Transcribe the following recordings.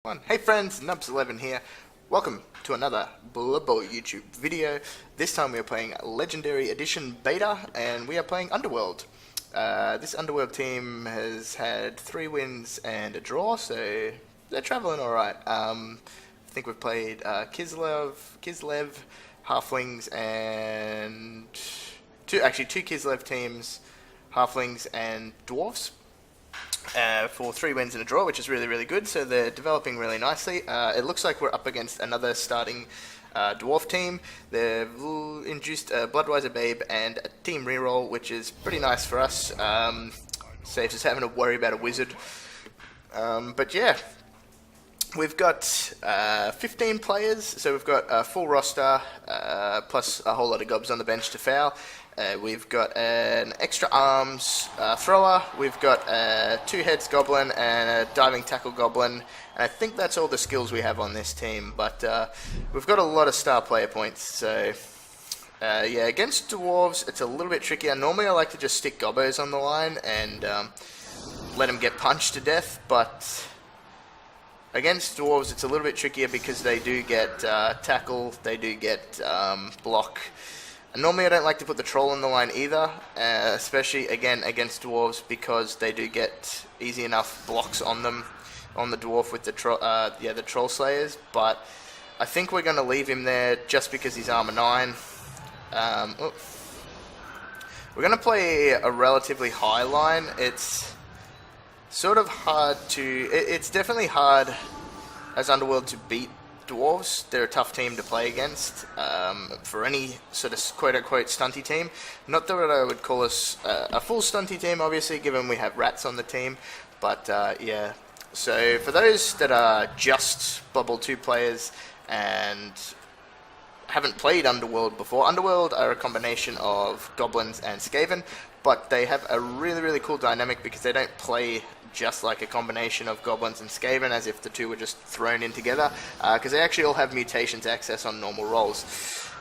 Hey friends, Nubs11 here. Welcome to another Blood Bowl YouTube video. This time we are playing Legendary Edition Beta, and we are playing Underworld. This Underworld team has had 3 wins and a draw, so they're traveling alright. I think we've played Kislev, Halflings, and two Kislev teams, Halflings and Dwarves. For 3 wins and a draw, which is really good, so they're developing really nicely. It looks like we're up against another starting Dwarf team. They've induced a Bloodwiser Babe and a team reroll, which is pretty nice for us. Saves us having to worry about a wizard. But yeah, we've got 15 players, so we've got a full roster, plus a whole lot of gobs on the bench to foul. We've got an extra arms thrower, we've got a 2 heads goblin and a diving tackle goblin, and I think that's all the skills we have on this team, but we've got a lot of star player points, so yeah, against Dwarves it's a little bit trickier. Normally I like to just stick gobbos on the line and let them get punched to death, but against Dwarves it's a little bit trickier because they do get tackle, they do get block. And normally I don't like to put the troll on the line either, especially again against Dwarves because they do get easy enough blocks on them, on the Dwarf with the troll slayers, but I think we're going to leave him there just because he's armor 9. We're going to play a relatively high line. It's sort of hard to, it's definitely hard as Underworld to beat Dwarves. They're a tough team to play against for any sort of quote-unquote stunty team. Not that I would call us a full stunty team, obviously, given we have rats on the team, but yeah. So for those that are just Bubble 2 players and haven't played Underworld before, Underworld are a combination of goblins and Skaven, but they have a really cool dynamic because they don't play just like a combination of goblins and Skaven as if the two were just thrown in together, because they actually all have mutations access on normal rolls.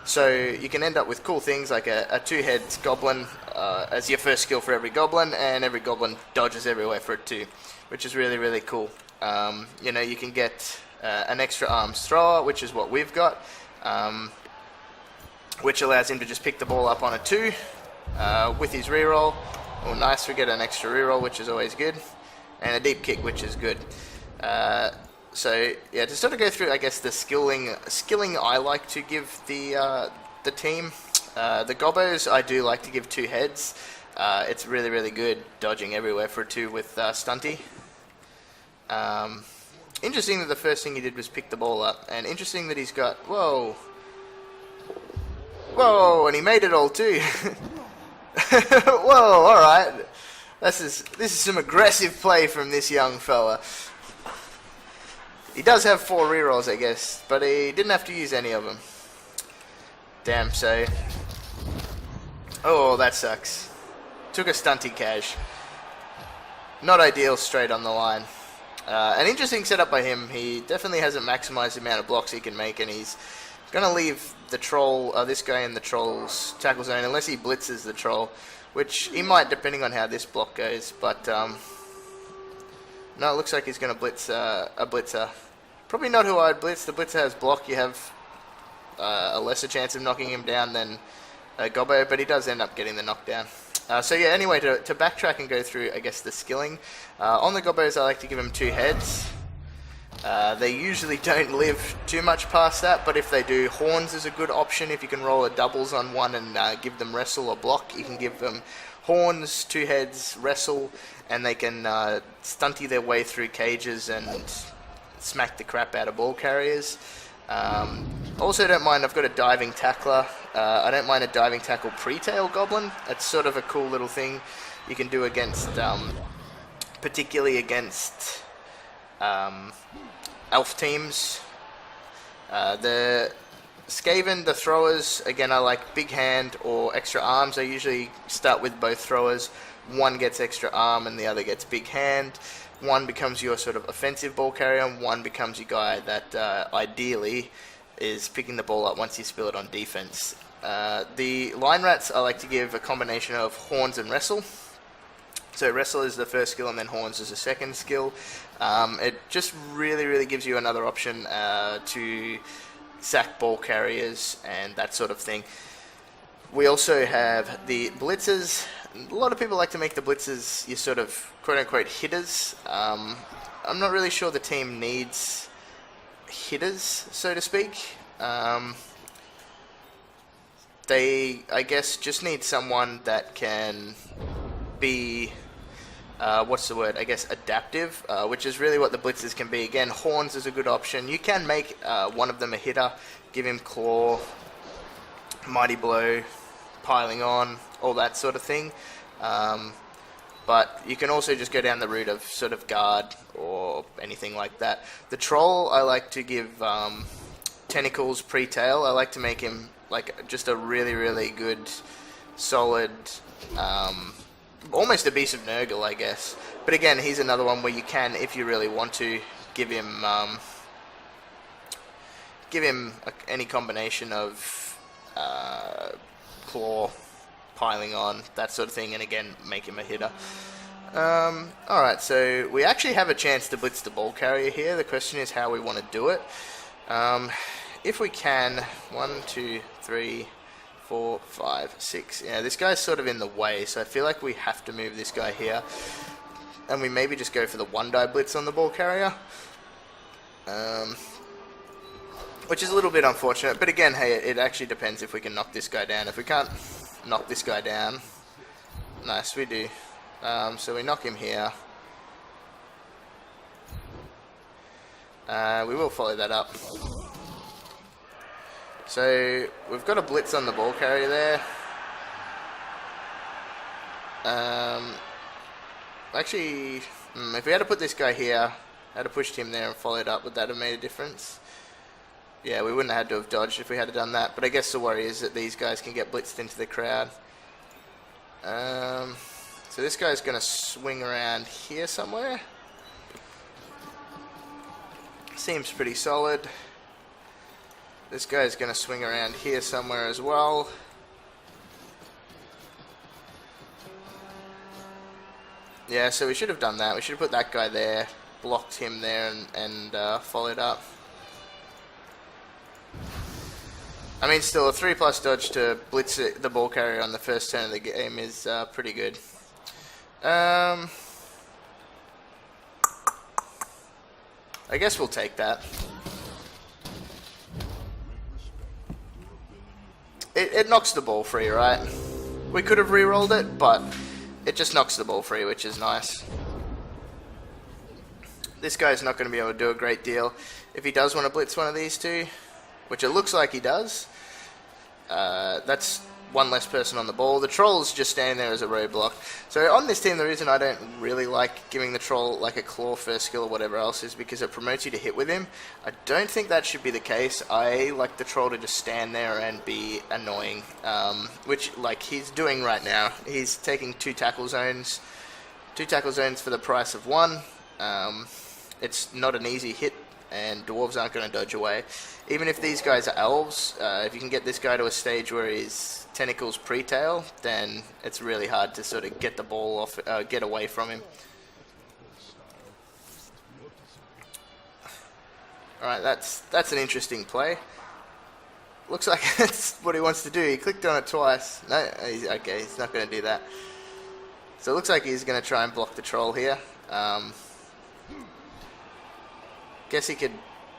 So you can end up with cool things like a 2-head goblin as your first skill for every goblin, and every goblin dodges everywhere for it too, which is really cool. You know, you can get an extra arms thrower, which is what we've got, which allows him to just pick the ball up on a 2 with his reroll. Oh nice, we get an extra reroll, which is always good. And a deep kick, which is good. So yeah, to sort of go through, I guess, the skilling I like to give the team. The gobbos I do like to give 2 heads. It's really good, dodging everywhere for a 2 with stunty. Interesting that the first thing he did was pick the ball up, and interesting that he's got whoa, and he made it all too. Whoa, all right. This is some aggressive play from this young fella. He does have 4 rerolls, I guess, but he didn't have to use any of them. Damn, so. Oh, that sucks. Took a stunty cash. Not ideal straight on the line. An interesting setup by him. He definitely hasn't maximized the amount of blocks he can make, and he's going to leave the troll, this guy in the troll's tackle zone, unless he blitzes the troll. Which he might, depending on how this block goes, but no, it looks like he's going to blitz a blitzer. Probably not who I'd blitz. The blitzer has block. You have a lesser chance of knocking him down than a gobbo, but he does end up getting the knockdown. So yeah, anyway, to backtrack and go through, I guess, the skilling. On the gobbos, I like to give him 2 heads. They usually don't live too much past that, but if they do, horns is a good option. If you can roll a doubles on one and give them wrestle or block, you can give them horns, 2 heads, wrestle, and they can stunty their way through cages and smack the crap out of ball carriers. Also don't mind, I've got a diving tackler. I don't mind a diving tackle pre-tail goblin. It's sort of a cool little thing you can do against, particularly against elf teams. The Skaven, the throwers, again I like big hand or extra arms. I usually start with both throwers. One gets extra arm and the other gets big hand. One becomes your sort of offensive ball carrier, and one becomes your guy that ideally is picking the ball up once you spill it on defense. The line rats I like to give a combination of horns and wrestle. So Wrestle is the first skill, and then Horns is the second skill. It just really gives you another option to sack ball carriers and that sort of thing. We also have the blitzers. A lot of people like to make the blitzers your sort of quote-unquote hitters. I'm not really sure the team needs hitters, so to speak. They, I guess, just need someone that can be, what's the word, I guess, adaptive, which is really what the blitzers can be. Again, Horns is a good option. You can make one of them a hitter, give him Claw, Mighty Blow, Piling On, all that sort of thing. But you can also just go down the route of sort of guard or anything like that. The Troll, I like to give Tentacles pre-tail. I like to make him like just a really good, solid, almost a Beast of Nurgle, I guess. But again, he's another one where you can, if you really want to, give him any combination of Claw, Piling On, that sort of thing, and again, make him a hitter. Alright, so we actually have a chance to blitz the ball carrier here. The question is how we want to do it. If we can, 1, 2, 3, 4, 5, 6. Yeah, this guy's sort of in the way, so I feel like we have to move this guy here. And we maybe just go for the 1-die blitz on the ball carrier. Which is a little bit unfortunate, but again, hey, it actually depends if we can knock this guy down. If we can't knock this guy down, nice, we do. So we knock him here. We will follow that up. So we've got a blitz on the ball carrier there. Actually, if we had to put this guy here, had to pushed him there and followed up, would that have made a difference? Yeah, we wouldn't have had to have dodged if we had done that, but I guess the worry is that these guys can get blitzed into the crowd. So this guy's going to swing around here somewhere. Seems pretty solid. This guy's going to swing around here somewhere as well. Yeah, so we should have done that. We should have put that guy there, blocked him there, and followed up. I mean, still, a 3+ dodge to blitz the ball carrier on the first turn of the game is pretty good. I guess we'll take that. It knocks the ball free, right? We could have re-rolled it, but it just knocks the ball free, which is nice. This guy's not going to be able to do a great deal. If he does want to blitz one of these two, which it looks like he does, that's one less person on the ball. The Troll's just standing there as a roadblock. So on this team, the reason I don't really like giving the Troll like a Claw first skill or whatever else is because it promotes you to hit with him. I don't think that should be the case. I like the Troll to just stand there and be annoying, which like he's doing right now. He's taking 2 tackle zones. 2 tackle zones for the price of 1. It's not an easy hit, and Dwarves aren't going to dodge away. Even if these guys are elves, if you can get this guy to a stage where he's tentacles pre-tail, then it's really hard to sort of get the ball off, get away from him. Alright, that's an interesting play. Looks like that's what he wants to do. He clicked on it twice. No, okay, he's not going to do that. So it looks like he's going to try and block the Troll here. Guess he could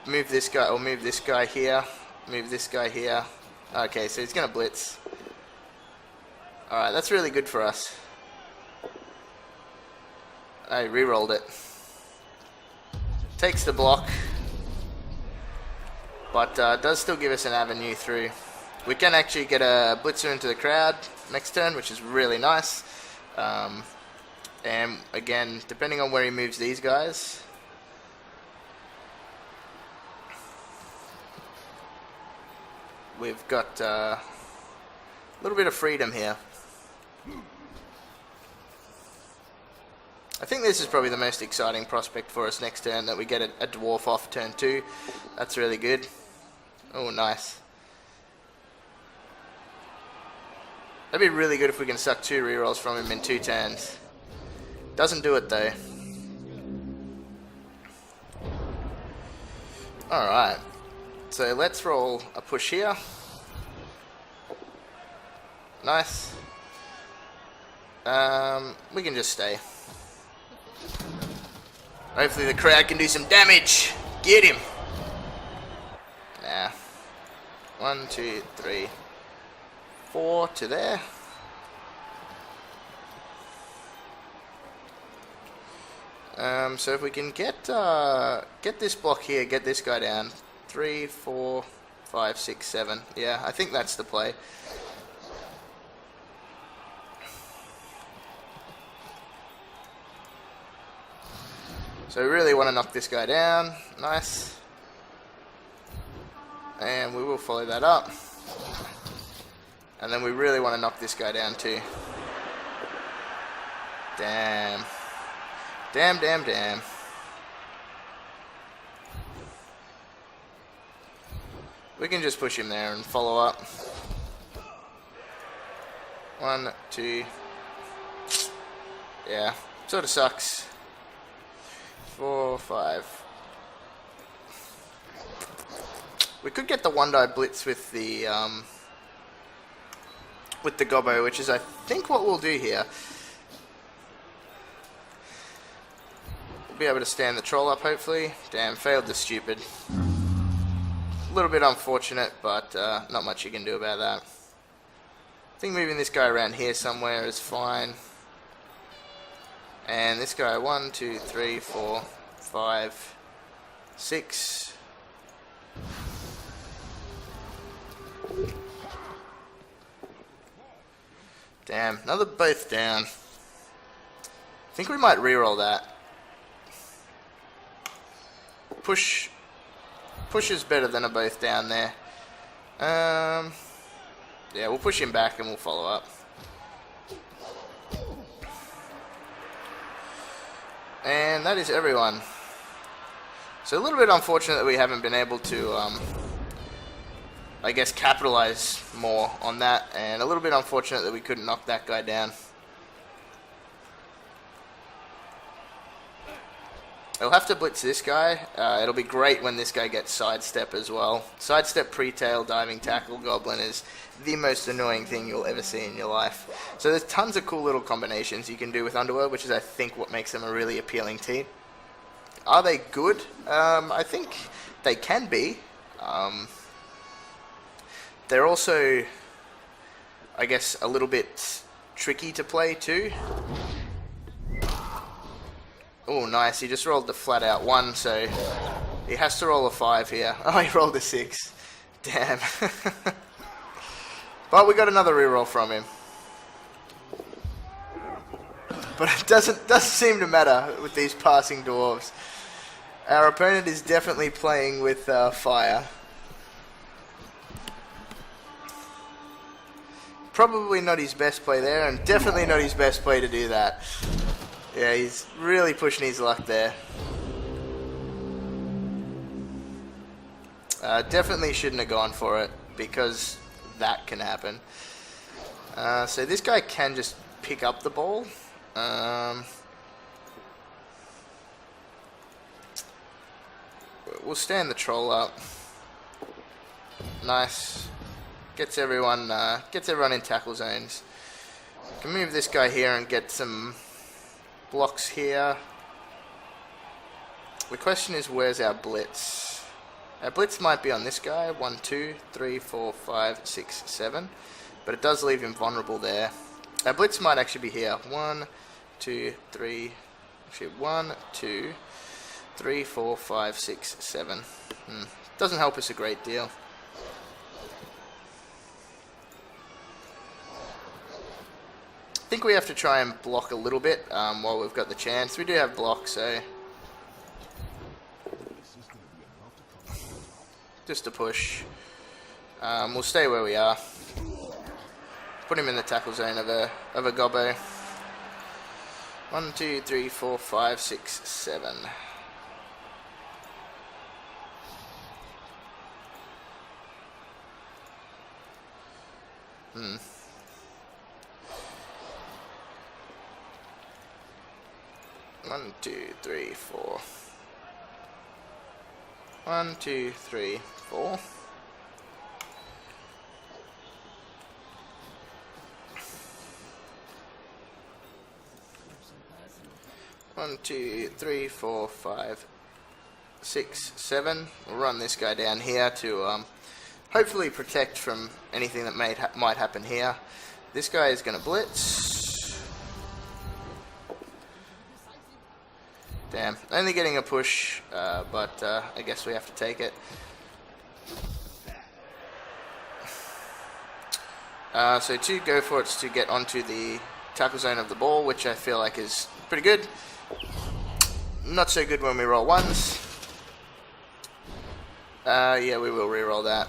move this guy, or move this guy here, move this guy here. Okay, so he's going to blitz. Alright, that's really good for us. I re-rolled it. Takes the block, but does still give us an avenue through. We can actually get a blitzer into the crowd next turn, which is really nice. And again, depending on where he moves these guys, we've got a little bit of freedom here. I think this is probably the most exciting prospect for us next turn, that we get a Dwarf off turn 2. That's really good. Oh, nice. That'd be really good if we can suck 2 rerolls from him in 2 turns. Doesn't do it though. Alright. So let's roll a push here. Nice. We can just stay. Hopefully the crowd can do some damage. Get him. Nah. 1, 2, 3, 4 to there. So if we can get this block here, get this guy down. 3, 4, 5, 6, 7. Yeah, I think that's the play. So we really want to knock this guy down. Nice. And we will follow that up. And then we really want to knock this guy down too. Damn. Damn, damn, damn. We can just push him there and follow up. 1, 2. Yeah, sort of sucks. 4, 5. We could get the one-die blitz with the gobbo, which is I think what we'll do here. We'll be able to stand the troll up hopefully. Damn, failed the stupid. A little bit unfortunate, but not much you can do about that. I think moving this guy around here somewhere is fine. And this guy, 1, 2, 3, 4, 5, 6. Damn, another both down. I think we might reroll that. Push is better than a both down there. Yeah, we'll push him back and we'll follow up. And that is everyone. So a little bit unfortunate that we haven't been able to, I guess, capitalize more on that. And a little bit unfortunate that we couldn't knock that guy down. I'll have to blitz this guy. It'll be great when this guy gets sidestep as well. Sidestep, pre-tail, diving tackle, goblin is the most annoying thing you'll ever see in your life. So there's tons of cool little combinations you can do with Underworld, which is I think what makes them a really appealing team. Are they good? I think they can be. They're also, I guess, a little bit tricky to play too. Oh, nice. He just rolled the flat out 1, so he has to roll a 5 here. Oh, he rolled a 6. Damn. But we got another reroll from him. But it doesn't seem to matter with these passing dwarves. Our opponent is definitely playing with fire. Probably not his best play there, and definitely not his best play to do that. Yeah, he's really pushing his luck there. Definitely shouldn't have gone for it, because that can happen. So this guy can just pick up the ball. We'll stand the troll up. Nice. Gets everyone in tackle zones. Can move this guy here and get some blocks here. The question is, where's our blitz? Our blitz might be on this guy. 1, 2, 3, 4, 5, 6, 7. But it does leave him vulnerable there. Our blitz might actually be here. 1, 2, 3. Actually, 1, 2, 3, 4, 5, 6, 7. Doesn't help us a great deal. I think we have to try and block a little bit while we've got the chance. We do have block, so just a push. We'll stay where we are. Put him in the tackle zone of a gobbo. 1, 2, 3, 4, 5, 6, 7. 1, 2, 3, 4. 1, 2, 3, 4. One, 2, 3, 4, 5, 6, 7. We'll run this guy down here to hopefully protect from anything that might happen here. This guy is going to blitz. Damn, only getting a push, but I guess we have to take it. So to go for it's to get onto the tackle zone of the ball, which I feel like is pretty good. Not so good when we roll ones. Yeah, we will re-roll that.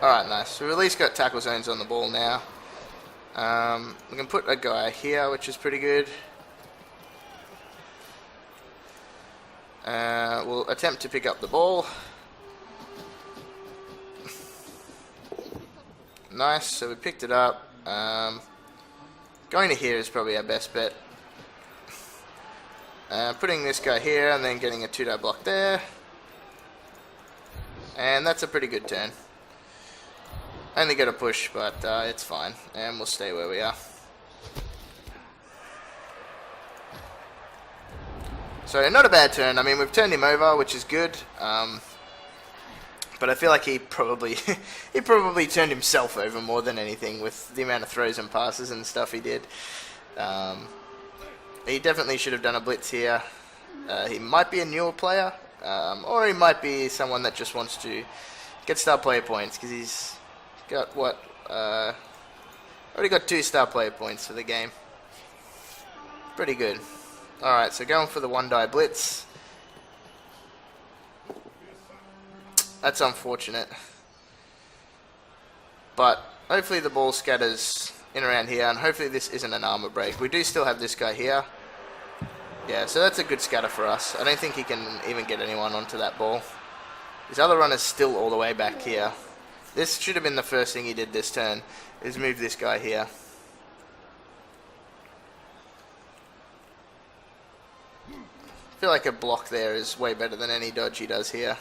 Alright, nice. We've at least got tackle zones on the ball now. We can put a guy here, which is pretty good. We'll attempt to pick up the ball. Nice, so we picked it up. Going to here is probably our best bet. Putting this guy here and then getting a 2-die block there. And that's a pretty good turn. Only get a push, but it's fine. And we'll stay where we are. So not a bad turn. I mean, we've turned him over, which is good. But I feel like he probably turned himself over more than anything with the amount of throws and passes and stuff he did. He definitely should have done a blitz here. He might be a newer player, or he might be someone that just wants to get star player points because he's got what? Already got 2 star player points for the game. Pretty good. All right, so going for the 1-die blitz. That's unfortunate. But hopefully the ball scatters in around here, and hopefully this isn't an armor break. We do still have this guy here. Yeah, so that's a good scatter for us. I don't think he can even get anyone onto that ball. His other runner's still all the way back here. This should have been the first thing he did this turn, is move this guy here. I feel like a block there is way better than any dodge he does here.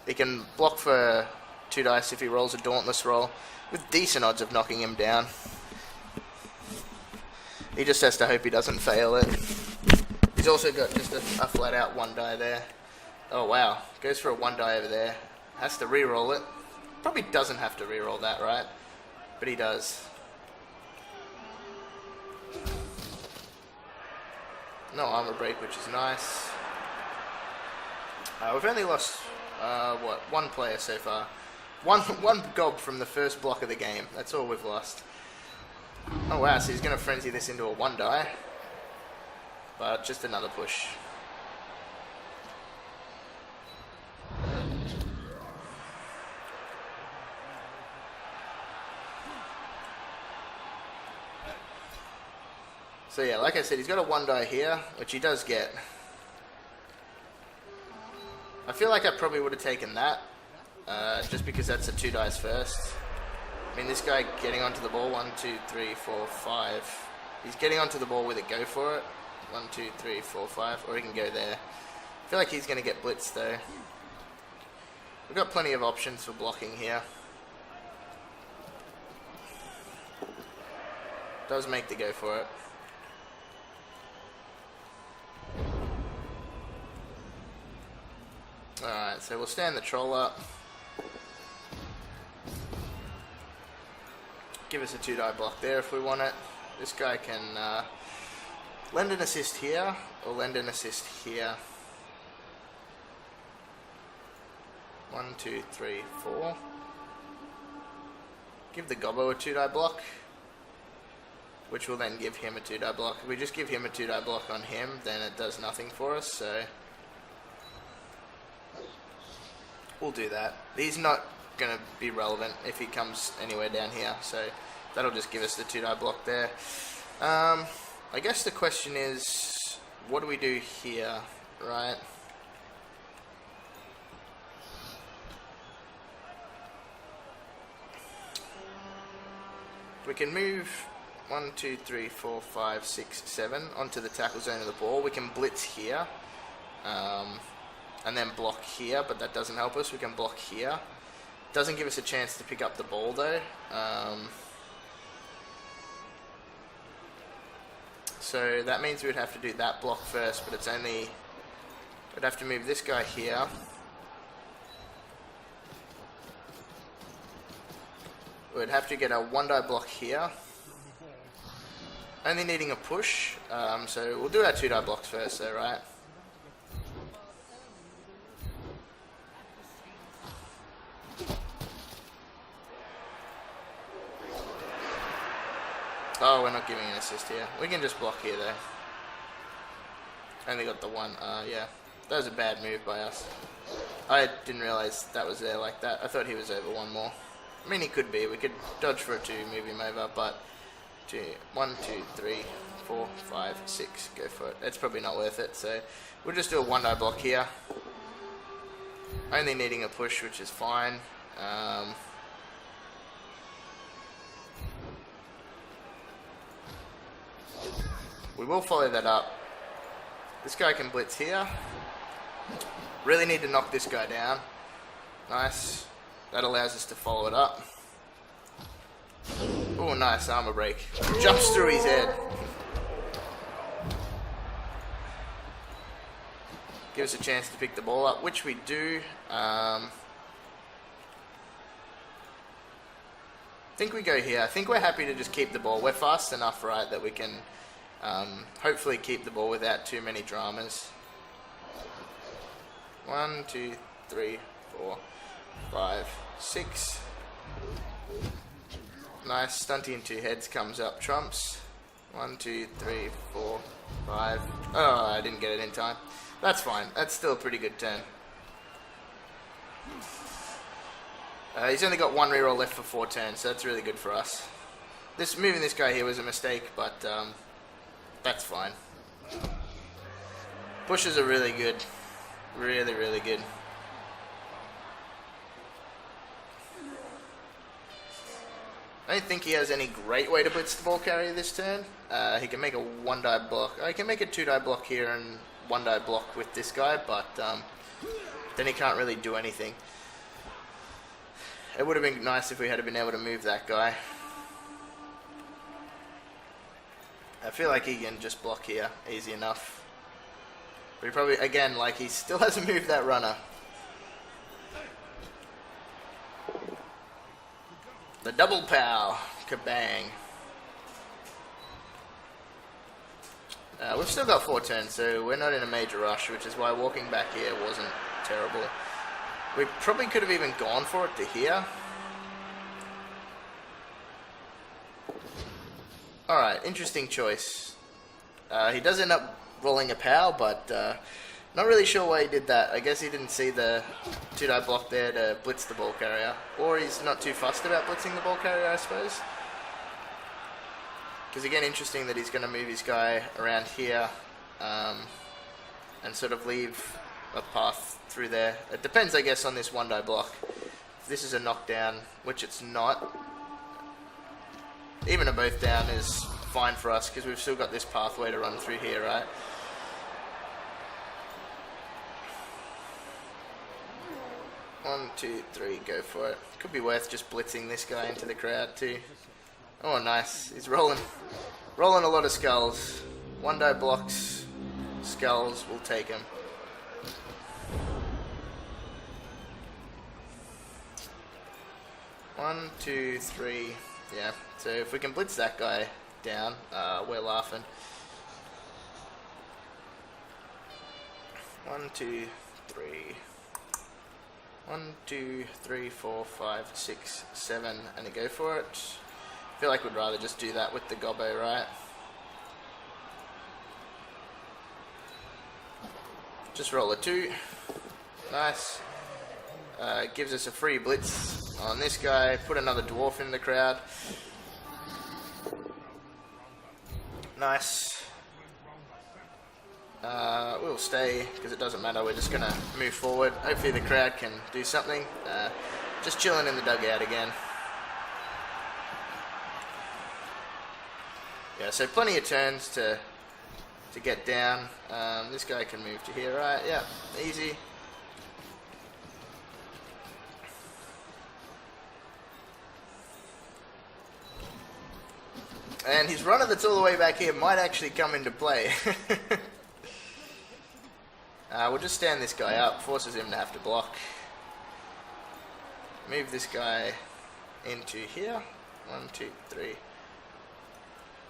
He can block for 2 dice if he rolls a dauntless roll, with decent odds of knocking him down. He just has to hope he doesn't fail it. He's also got just a flat out 1-die there. Oh wow, goes for a 1-die over there. Has to re-roll it. Probably doesn't have to re-roll that, right? But he does. No armor break, which is nice. We've only lost, what, 1 player so far. One gob from the first block of the game. That's all we've lost. Oh wow, so he's going to frenzy this into a 1-die. But just another push. So yeah, like I said, he's got a 1-die here, which he does get. I feel like I probably would have taken that, just because that's a 2 dice first. I mean, this guy getting onto the ball, 1, 2, 3, 4, 5. He's getting onto the ball with a go for it. 1, 2, 3, 4, 5, or he can go there. I feel like he's going to get blitzed though. We've got plenty of options for blocking here. Does make the go for it. Alright, so we'll stand the troll up. Give us a 2-die block there if we want it. This guy can lend an assist here, or lend an assist here. 1, 2, 3, 4. Give the gobbo a 2-die block, which will then give him a 2-die block. If we just give him a 2-die block on him, then it does nothing for us, so we'll do that. He's not going to be relevant if he comes anywhere down here, so that'll just give us the 2-die block there. I guess the question is, what do we do here, right? We can move 1, 2, 3, 4, 5, 6, 7 onto the tackle zone of the ball. We can blitz here, and then block here, but that doesn't help us. We can block here. Doesn't give us a chance to pick up the ball though. So that means we'd have to do that block first, but it's only... We'd have to move this guy here. We'd have to get a 1-die block here. Only needing a push, so we'll do our 2-die blocks first though, right? Oh, we're not giving an assist here. We can just block here though. Only got the one, yeah. That was a bad move by us. I didn't realise that was there like that. I thought he was over one more. I mean, he could be. We could dodge for it to move him over, but 1, 2, 3, 4, 5, 6. Go for it. It's probably not worth it, so we'll just do a 1-die block here. Only needing a push, which is fine. We will follow that up. This guy can blitz here. Really need to knock this guy down. Nice. That allows us to follow it up. Oh, nice armor break. Jumps through his head. Gives us a chance to pick the ball up, which we do. I think we go here. I think we're happy to just keep the ball. We're fast enough, right, that we can hopefully keep the ball without too many dramas. 1, 2, 3, 4, 5, 6. Nice. Stunty in 2 heads comes up. Trumps. 1, 2, 3, 4, 5. Oh, I didn't get it in time. That's fine. That's still a pretty good turn. He's only got 1 reroll left for 4 turns, so that's really good for us. Moving this guy here was a mistake, but that's fine. Pushes are really good. Really, really good. I don't think he has any great way to blitz the ball carrier this turn. He can make a 1-die block. He can make a 2-die block here and 1-die block with this guy, but then he can't really do anything. It would have been nice if we had been able to move that guy. I feel like he can just block here, easy enough. But he probably, again, like he still hasn't moved that runner. The double pow, kabang. We've still got 4 turns, so we're not in a major rush, which is why walking back here wasn't terrible. We probably could have even gone for it to here. Alright, interesting choice. He does end up rolling a pow, but not really sure why he did that. I guess he didn't see the 2-die block there to blitz the ball carrier. Or he's not too fussed about blitzing the ball carrier, I suppose. Because again, interesting that he's going to move his guy around here and sort of leave a path through there. It depends, I guess, on this 1-die block. If this is a knockdown, which it's not, even a both down is fine for us because we've still got this pathway to run through here, right? One, 2, 3, go for it. Could be worth just blitzing this guy into the crowd too. Oh, nice. He's rolling a lot of skulls. 1-die blocks, skulls, we'll take him. One, 2, 3, yeah. So if we can blitz that guy down, we're laughing. 1, 2, 3. 1, 2, 3, 4, 5, 6, 7, and a go for it. I feel like we'd rather just do that with the gobbo, right? Just roll a 2. Nice. Gives us a free blitz on this guy. Put another dwarf in the crowd. Nice. We'll stay because it doesn't matter. We're just going to move forward. Hopefully the crowd can do something. Just chilling in the dugout again. Yeah, so plenty of turns to get down. This guy can move to here, right? Yeah, easy. And his runner that's all the way back here might actually come into play. We'll just stand this guy up, forces him to have to block. Move this guy into here. 1, 2, 3.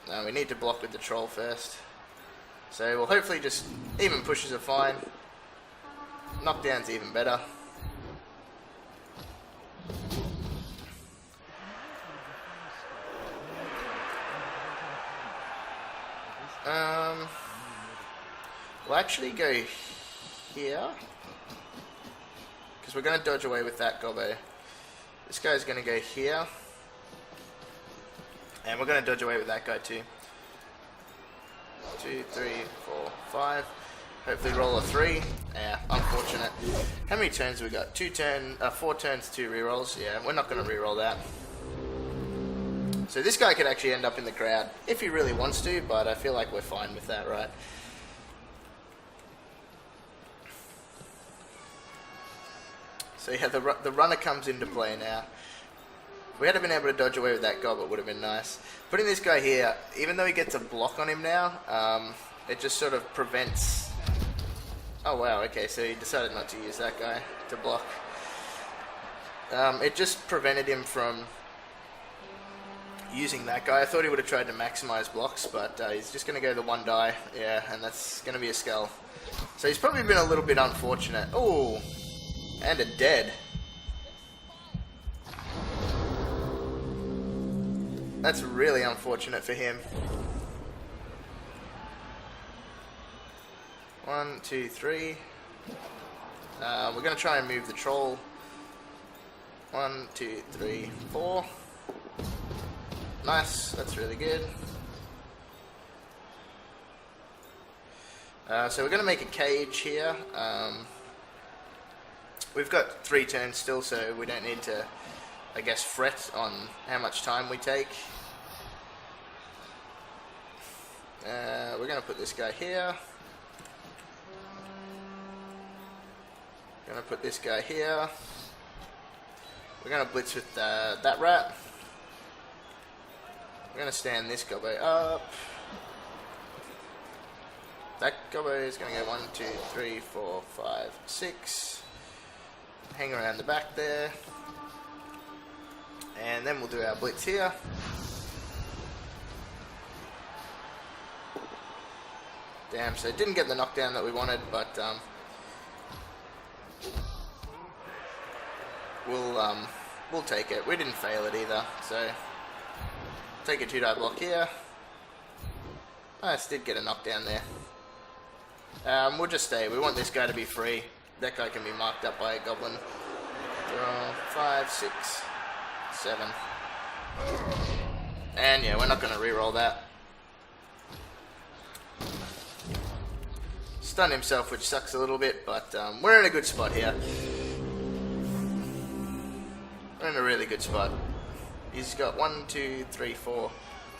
No, we need to block with the troll first. So we'll hopefully just... even pushes are fine. Knockdown's even better. We'll actually go here, because we're going to dodge away with that gobbo. This guy's going to go here, and we're going to dodge away with that guy too. 2, 3, 4, 5. Hopefully roll a 3. Yeah, unfortunate. How many turns have we got? 4 turns, 2 rerolls. Yeah, we're not going to reroll that. So this guy could actually end up in the crowd if he really wants to, but I feel like we're fine with that, right? So yeah, the runner comes into play now. If we had been able to dodge away with that gob, it would have been nice. Putting this guy here, even though he gets a block on him now, it just sort of prevents... Oh wow, okay, so he decided not to use that guy to block. It just prevented him from using that guy. I thought he would have tried to maximize blocks, but he's just going to go the 1 die. Yeah, and that's going to be a skull. So he's probably been a little bit unfortunate. Oh, and a dead. That's really unfortunate for him. 1, 2, 3. We're going to try and move the troll. 1, 2, 3, 4. Nice, that's really good. So we're going to make a cage here. We've got 3 turns still, so we don't need to, I guess, fret on how much time we take. We're going to put this guy here. Going to put this guy here. We're going to blitz with that rat. We're going to stand this gobbo up. That gobbo is going to go 1, 2, 3, 4, 5, 6. Hang around the back there. And then we'll do our blitz here. Damn, so it didn't get the knockdown that we wanted, but we'll take it. We didn't fail it either, so take a 2-die block here. Nice, did get a knockdown there. We'll just stay. We want this guy to be free. That guy can be marked up by a goblin. 5, 6, 7. And yeah, we're not going to reroll that. Stun himself, which sucks a little bit, but we're in a good spot here. We're in a really good spot. He's got 1, 2, 3, 4,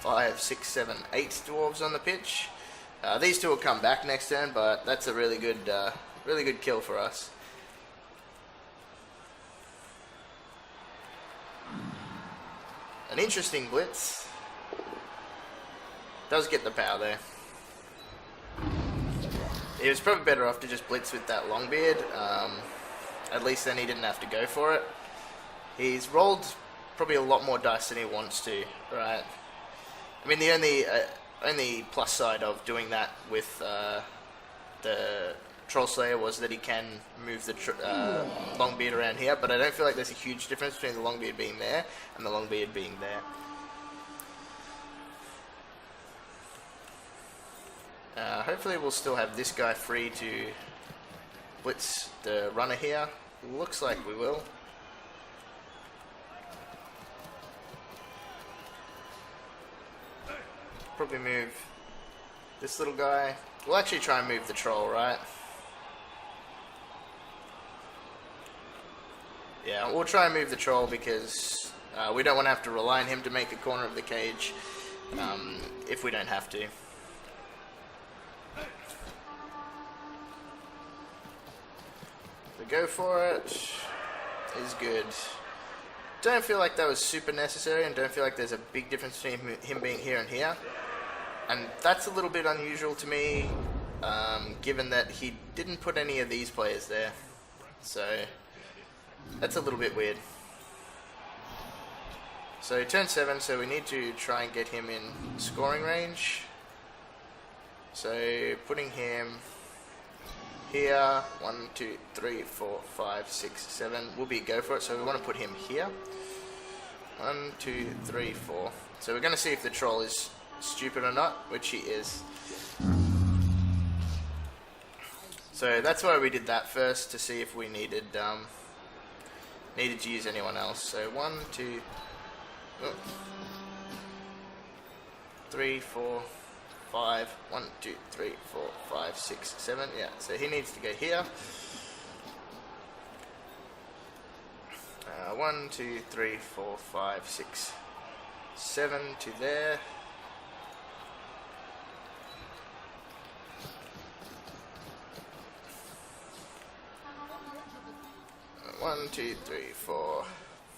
5, 6, 7, 8 dwarves on the pitch. These 2 will come back next turn, but that's a really good kill for us. An interesting blitz. Does get the power there. He was probably better off to just blitz with that Longbeard. At least then he didn't have to go for it. He's rolled probably a lot more dice than he wants to, right? I mean, the only plus side of doing that with the Troll Slayer was that he can move the Longbeard around here, but I don't feel like there's a huge difference between the Longbeard being there and the Longbeard being there. Hopefully we'll still have this guy free to blitz the runner here. Looks like we will. Probably move this little guy. We'll actually try and move the troll, right? Yeah, we'll try and move the troll because we don't want to have to rely on him to make a corner of the cage. if we don't have to. The go for it is good. Don't feel like that was super necessary, and don't feel like there's a big difference between him being here and here. And that's a little bit unusual to me, given that he didn't put any of these players there. So that's a little bit weird. So turn 7, so we need to try and get him in scoring range. So putting him here, 1, 2, 3, 4, 5, 6, 7 will be go for it. So we want to put him here. 1, 2, 3, 4. So we're going to see if the troll is stupid or not, which he is. So that's why we did that first, to see if we needed to use anyone else. So 1, 2, 3, 4, 5. 1, 2, 3, 4, 5, 6, 7. Yeah, so he needs to go here. 1, 2, 3, 4, 5, 6, 7 to there. 1, 2, 3, 4,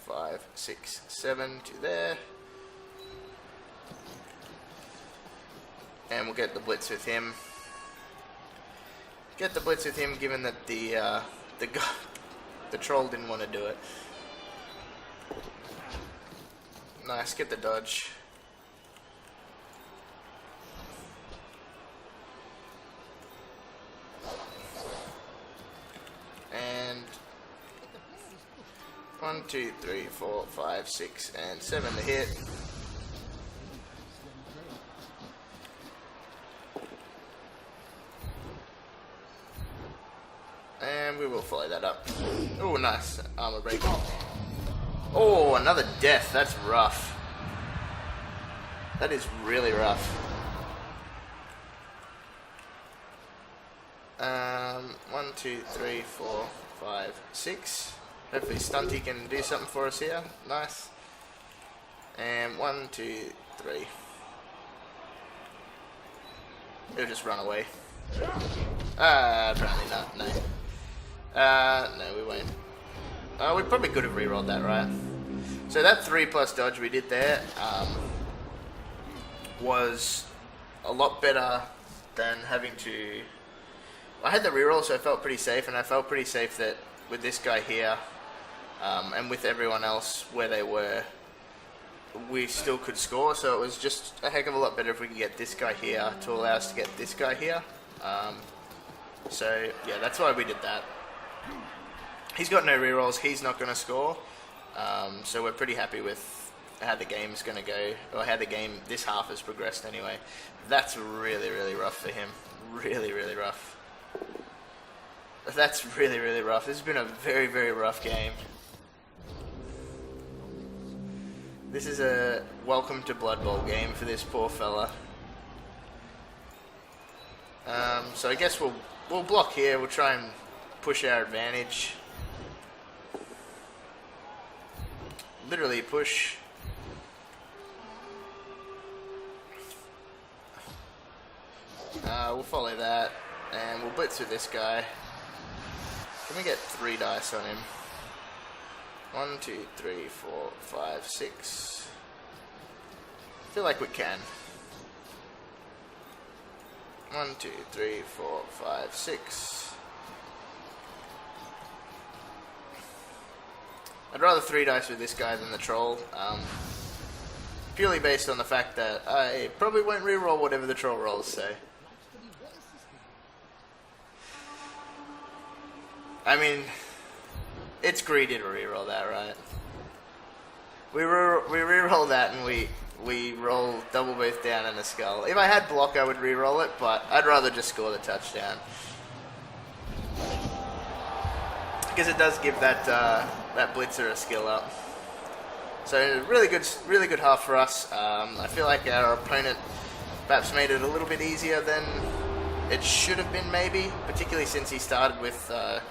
5, 6, 7 to there. And we'll get the blitz with him. Get the blitz with him, given that the troll didn't want to do it. Nice, get the dodge. And 1, 2, 3, 4, 5, 6, and 7 to hit. And we will follow that up. Oh, nice. Armor break. Oh, another death. That's rough. That is really rough. 1, 2, 3, 4, 5, 6. Hopefully Stunty can do something for us here. Nice. And 1, 2, 3. He'll just run away. Apparently not. No. No, we won't. We probably could have rerolled that, right? So that 3+ dodge we did there was a lot better than having to... I had the reroll, so I felt pretty safe, and I felt pretty safe that with this guy here, and with everyone else where they were, we still could score. So it was just a heck of a lot better if we could get this guy here to allow us to get this guy here. So yeah, that's why we did that. He's got no rerolls, he's not going to score, so we're pretty happy with how the game's going to go, or how the game this half has progressed anyway. That's really, really rough for him. Really, really rough. That's really, really rough. This has been a very, very rough game. This is a welcome to Blood Bowl game for this poor fella. So I guess we'll block here, we'll try and push our advantage. Literally push. We'll follow that, and we'll blitz with this guy. Can we get 3 dice on him? 1, 2, 3, 4, 5, 6. I feel like we can. 1, 2, 3, 4, 5, 6. I'd rather 3 dice with this guy than the troll, purely based on the fact that I probably won't reroll whatever the troll rolls, so. I mean, it's greedy to reroll that, right? We reroll that and we roll double booth down and a skull. If I had block, I would reroll it, but I'd rather just score the touchdown. Because it does give that blitzer a skill up. So really good half for us. I feel like our opponent perhaps made it a little bit easier than it should have been, maybe, particularly since he started with a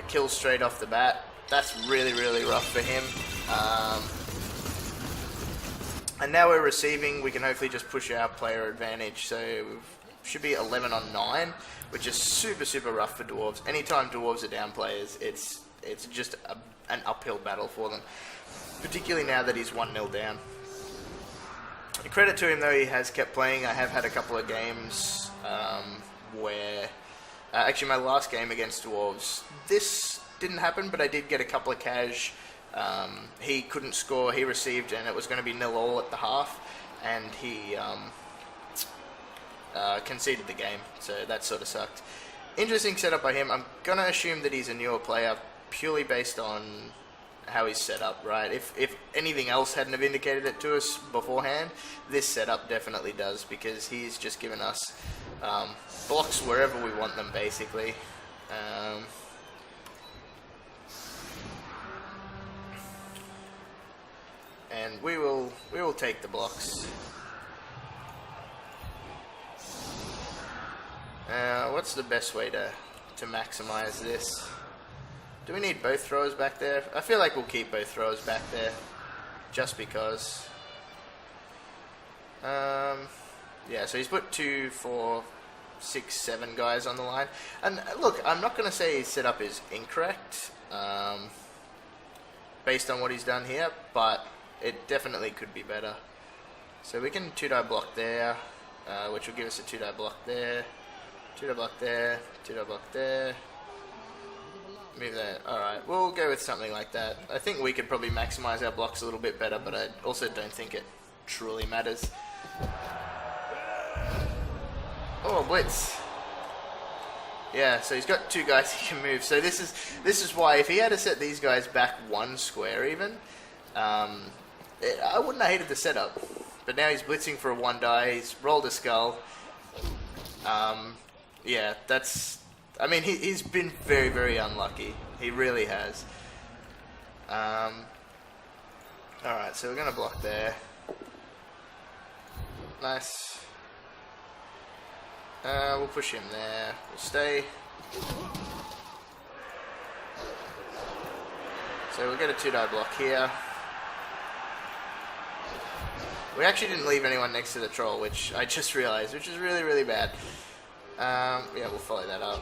kill straight off the bat. That's really, really rough for him. And now we're receiving, we can hopefully just push our player advantage. So we should be 11 on 9, which is super, super rough for Dwarves. Anytime Dwarves are down players, it's just an uphill battle for them. Particularly now that he's 1-0 down. Credit to him though, he has kept playing. I have had a couple of games where... actually my last game against Dwarves, this didn't happen, but I did get a couple of cash. He couldn't score, he received, and it was going to be 0-0 at the half, and he conceded the game, so that sort of sucked. Interesting setup by him. I'm going to assume that he's a newer player purely based on how he's set up, right? If anything else hadn't have indicated it to us beforehand, this setup definitely does, because he's just given us blocks wherever we want them, basically. And we will take the blocks. What's the best way to maximize this? Do we need both throwers back there? I feel like we'll keep both throwers back there, just because. Yeah, so he's put 2, 4, 6, 7 guys on the line. And look, I'm not going to say his setup is incorrect, based on what he's done here, but it definitely could be better. So we can 2-die block there, which will give us a 2-die block there, 2-die block there, 2-die block there. Move that. Alright, we'll go with something like that. I think we could probably maximize our blocks a little bit better, but I also don't think it truly matters. Oh, blitz. Yeah, so he's got 2 guys he can move. So this is why, if he had to set these guys back 1 square even, I wouldn't have hated the setup. But now he's blitzing for a 1-die, he's rolled a skull. Yeah, that's... I mean, he's been very, very unlucky. He really has. Alright, so we're going to block there. Nice. We'll push him there. We'll stay. So we'll get a 2-die block here. We actually didn't leave anyone next to the troll, which I just realized, which is really, really bad. Yeah, we'll follow that up.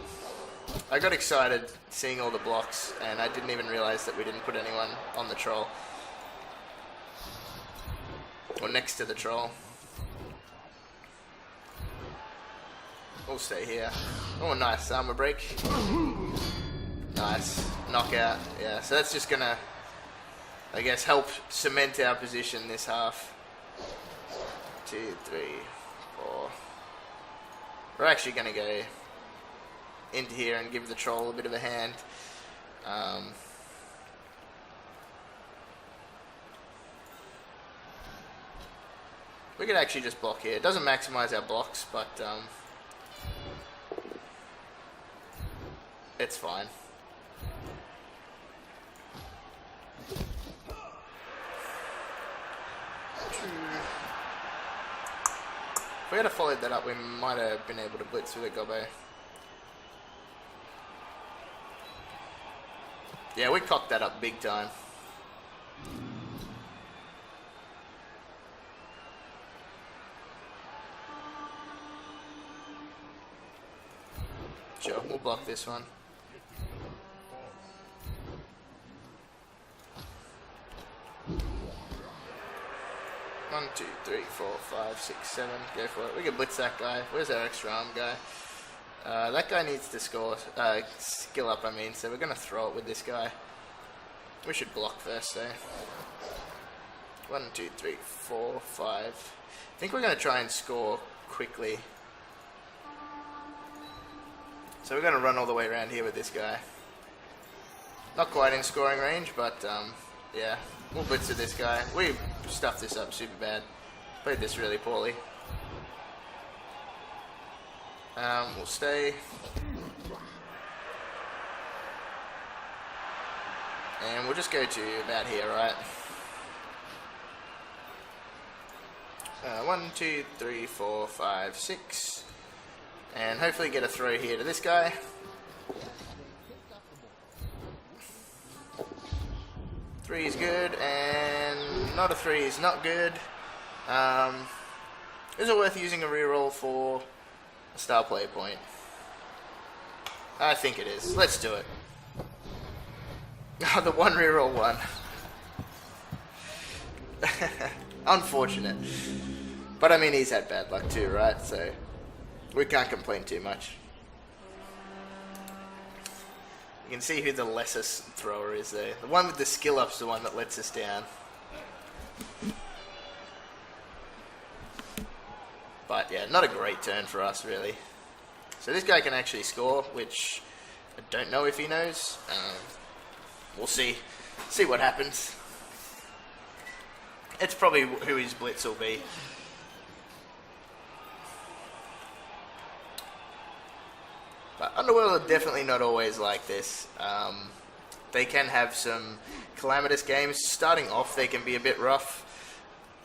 I got excited seeing all the blocks, and I didn't even realize that we didn't put anyone on the troll. Or next to the troll. We'll stay here. Oh, nice. Armor break. Nice. Knockout. Yeah, so that's just gonna, I guess, help cement our position this half. 2, 3, 4. We're actually gonna go into here and give the troll a bit of a hand. We could actually just block here. It doesn't maximize our blocks, but it's fine. If we had followed that up, we might have been able to blitz with a gobbo. Yeah, we cocked that up big time. Sure, we'll block this one. One, 2, 3, 4, 5, 6, 7. Go for it. We can blitz that guy. Where's our extra arm guy? That guy needs to score, skill up, I mean, so we're going to throw it with this guy. We should block first, though. 1, 2, 3, 4, 5. I think we're going to try and score quickly. So we're going to run all the way around here with this guy. Not quite in scoring range, but yeah, we'll blitz with this guy. We stuffed this up super bad. Played this really poorly. We'll stay. And we'll just go to about here, right? 1, 2, 3, 4, 5, 6. And hopefully get a throw here to this guy. Three is good, and not a 3 is not good. Is it worth using a reroll for a star player point? I think it is. Let's do it. The one reroll one. Unfortunate. But I mean, he's had bad luck too, right? So we can't complain too much. You can see who the lessest thrower is there. The one with the skill up's the one that lets us down. But yeah, not a great turn for us really. So this guy can actually score, which I don't know if he knows. We'll see what happens. It's probably who his blitz will be. But Underworld are definitely not always like this. They can have some calamitous games. Starting off, they can be a bit rough.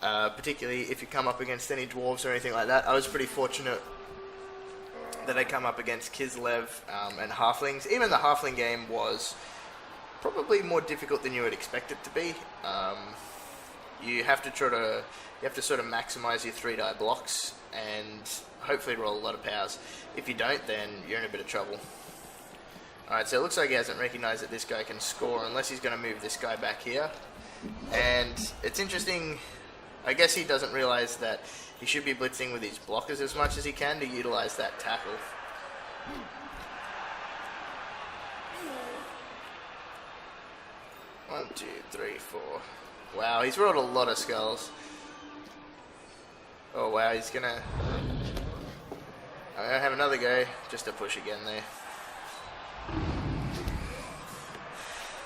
Particularly if you come up against any dwarves or anything like that. I was pretty fortunate that I come up against Kislev and halflings. Even the halfling game was probably more difficult than you would expect it to be. You have to sort of maximize your 3-die blocks and hopefully roll a lot of powers. If you don't, then you're in a bit of trouble. Alright, so it looks like he hasn't recognized that this guy can score unless he's going to move this guy back here. And it's interesting. I guess he doesn't realize that he should be blitzing with his blockers as much as he can to utilize that tackle. One, two, three, four. Wow, he's rolled a lot of skulls. Oh wow, I'm gonna have another go, just to push again there.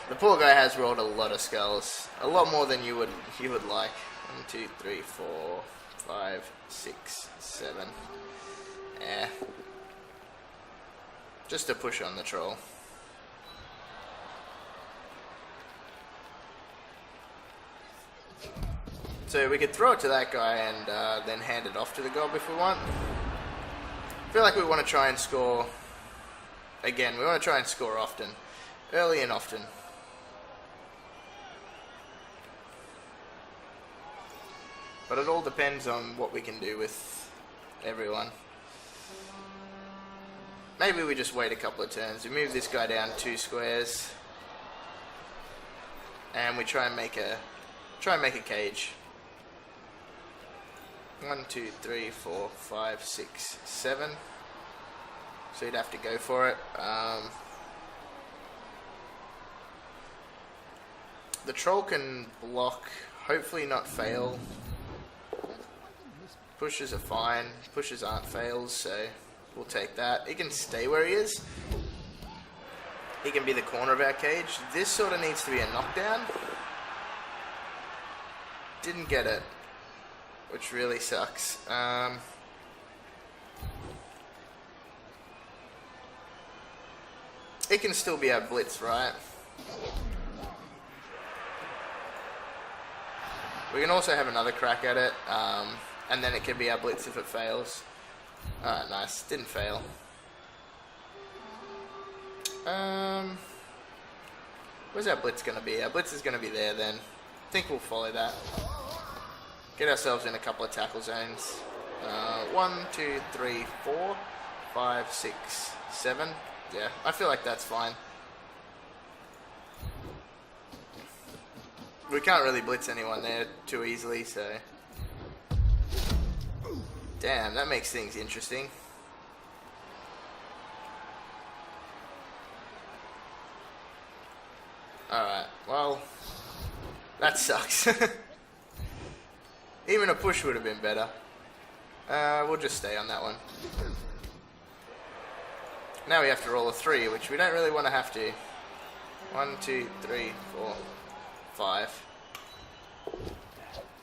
The poor guy has rolled a lot of skulls, a lot more than you would like. 1, 2, 3, 4, 5, 6, 7. Yeah. Just to push on the troll. So we could throw it to that guy and then hand it off to the gob if we want. I feel like we want to try and score. Again, we want to try and score often. Early and often. But it all depends on what we can do with everyone. Maybe we just wait a couple of turns. We move this guy down 2 squares. And we try and make a cage. 1, 2, 3, 4, 5, 6, 7. So you'd have to go for it. The troll can block, hopefully not fail. Pushes are fine. Pushes aren't fails, so we'll take that. He can stay where he is. He can be the corner of our cage. This sort of needs to be a knockdown. Didn't get it, which really sucks. It can still be our blitz, right? We can also have another crack at it, and then it can be our blitz if it fails. Alright, nice. Didn't fail. Where's our blitz going to be? Our blitz is going to be there then. I think we'll follow that. Get ourselves in a couple of tackle zones. 1, 2, 3, 4, 5, 6, 7. Yeah, I feel like that's fine. We can't really blitz anyone there too easily, so... Damn, that makes things interesting. Alright, well... That sucks. Even a push would have been better. We'll just stay on that one. Now we have to roll a 3, which we don't really want to have to. 1, 2, 3, 4, 5.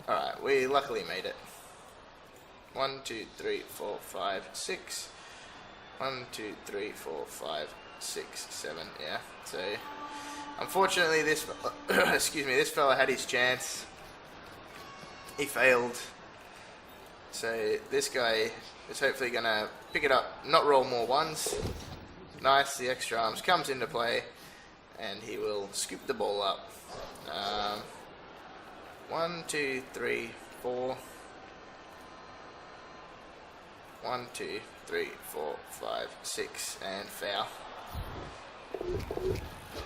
Alright, we luckily made it. 1, 2, 3, 4, 5, 6. 1, 2, 3, 4, 5, 6, 7. Yeah, so... Unfortunately, this this fella had his chance. He failed. So this guy is hopefully going to pick it up, not roll more ones. Nice, the extra arms comes into play, and he will scoop the ball up. 1, 2, 3, 4. 1, 2, 3, 4, 5, 6, and foul.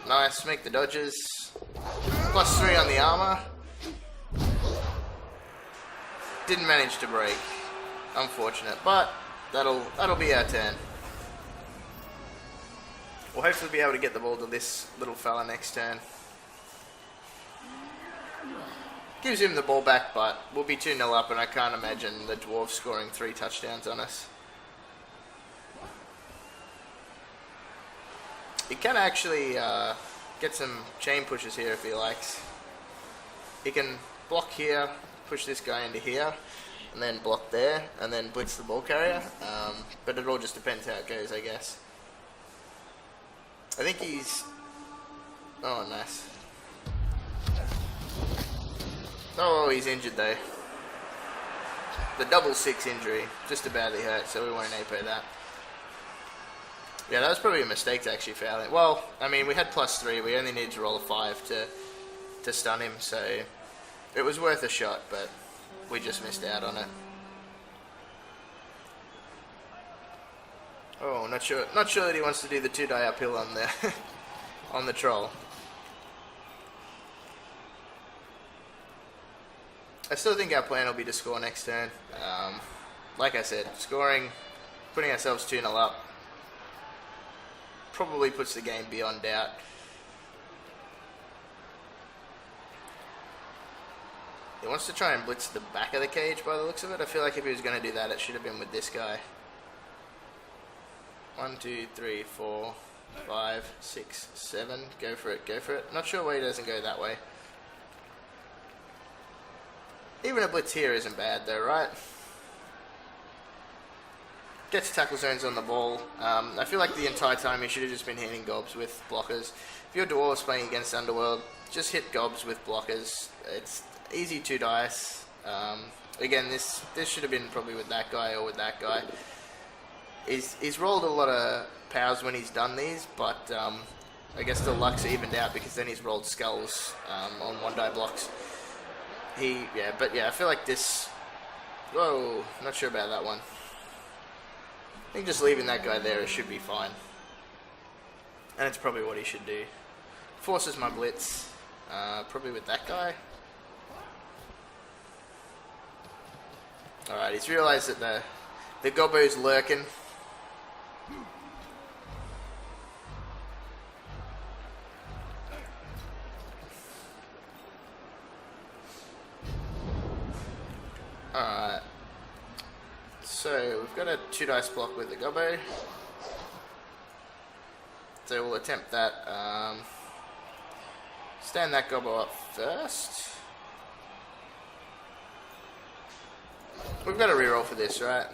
Nice, make the dodges. +3 on the armor. Didn't manage to break. Unfortunate, but that'll be our turn. We'll hopefully be able to get the ball to this little fella next turn. Gives him the ball back, but we'll be 2-0 up, and I can't imagine the Dwarves scoring 3 touchdowns on us. He can actually get some chain pushes here if he likes. He can block here, push this guy into here, and then block there, and then blitz the ball carrier. But it all just depends how it goes, I guess. I think he's... Oh, nice. Oh, he's injured though. The double 6 injury just about hurt, so we won't AP that. Yeah, that was probably a mistake to actually foul it. Well, I mean, we had +3. We only needed to roll a 5 to stun him, so it was worth a shot, but we just missed out on it. Oh, not sure that he wants to do the 2-die uphill on the on the troll. I still think our plan will be to score next turn. Like I said, scoring, putting ourselves 2-0 up, probably puts the game beyond doubt. He wants to try and blitz the back of the cage by the looks of it. I feel like if he was going to do that, it should have been with this guy. 1, 2, 3, 4, 5, 6, 7. Go for it, go for it. Not sure why he doesn't go that way. Even a blitz here isn't bad though, right? Gets tackle zones on the ball. I feel like the entire time he should have just been hitting gobs with blockers. If you're Dwarves playing against Underworld, just hit gobs with blockers. It's easy 2 dice. Again, this should have been probably with that guy or with that guy. He's rolled a lot of powers when he's done these, but I guess the luck's evened out because then he's rolled skulls on 1-die blocks. I feel like this... Whoa, not sure about that one. I think just leaving that guy there should be fine. And it's probably what he should do. Forces my blitz, probably with that guy. Alright, he's realised that the gobbo's lurking. Alright, so we've got a 2-dice block with the gobbo, so we'll attempt that. Stand that gobbo up first. We've got a reroll for this, right?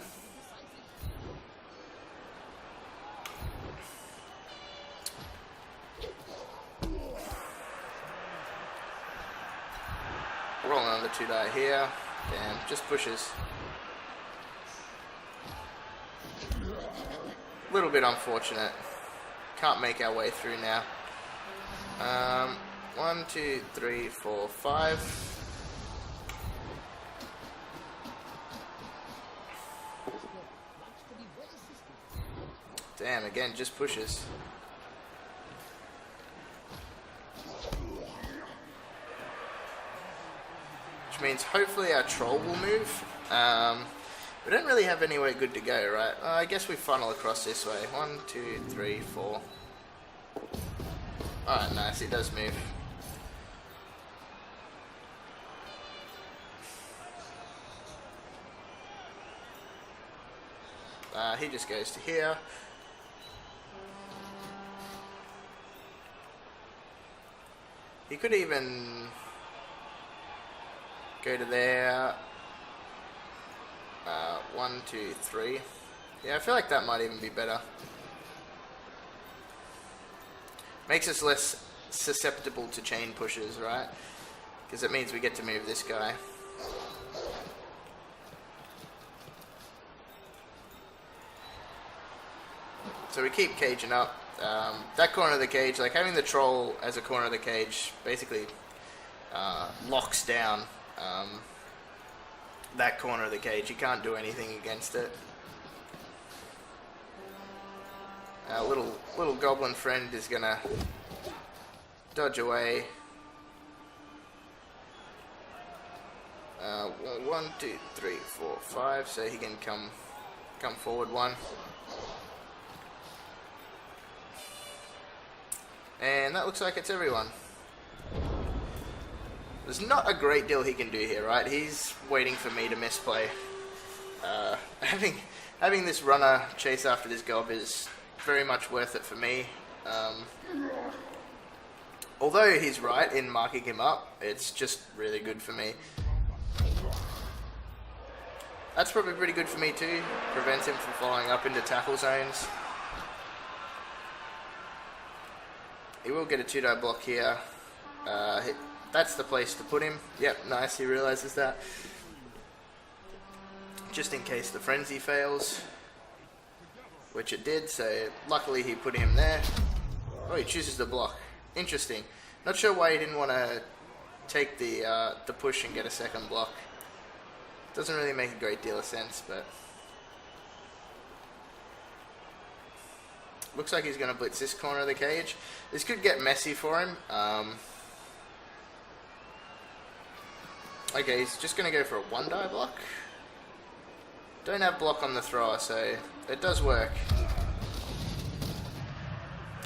Roll another 2-die here. Damn, just pushes. Little bit unfortunate. Can't make our way through now. 1, 2, 3, 4, 5. Damn, again, just pushes. Which means hopefully our troll will move. We don't really have anywhere good to go, right? I guess we funnel across this way. 1, 2, 3, 4. Alright, nice, it does move. He just goes to here. He could even go to there. 1, 2, 3. Yeah, I feel like that might even be better. Makes us less susceptible to chain pushes, right? Because it means we get to move this guy. So we keep caging up. That corner of the cage, like having the troll as a corner of the cage, basically locks down that corner of the cage. You can't do anything against it. Our little goblin friend is gonna dodge away. 1, 2, 3, 4, 5, so he can come forward 1. And that looks like it's everyone. There's not a great deal he can do here, right? He's waiting for me to misplay. Having this runner chase after this gob is very much worth it for me. Although he's right in marking him up, it's just really good for me. That's probably pretty good for me too. Prevents him from following up into tackle zones. He will get a 2-die block here. That's the place to put him. Yep, nice, he realizes that. Just in case the frenzy fails. Which it did, so luckily he put him there. Oh, he chooses the block. Interesting. Not sure why he didn't want to take the push and get a second block. Doesn't really make a great deal of sense, but... Looks like he's going to blitz this corner of the cage. This could get messy for him. Okay, he's just going to go for a 1-die block. Don't have block on the thrower, so it does work.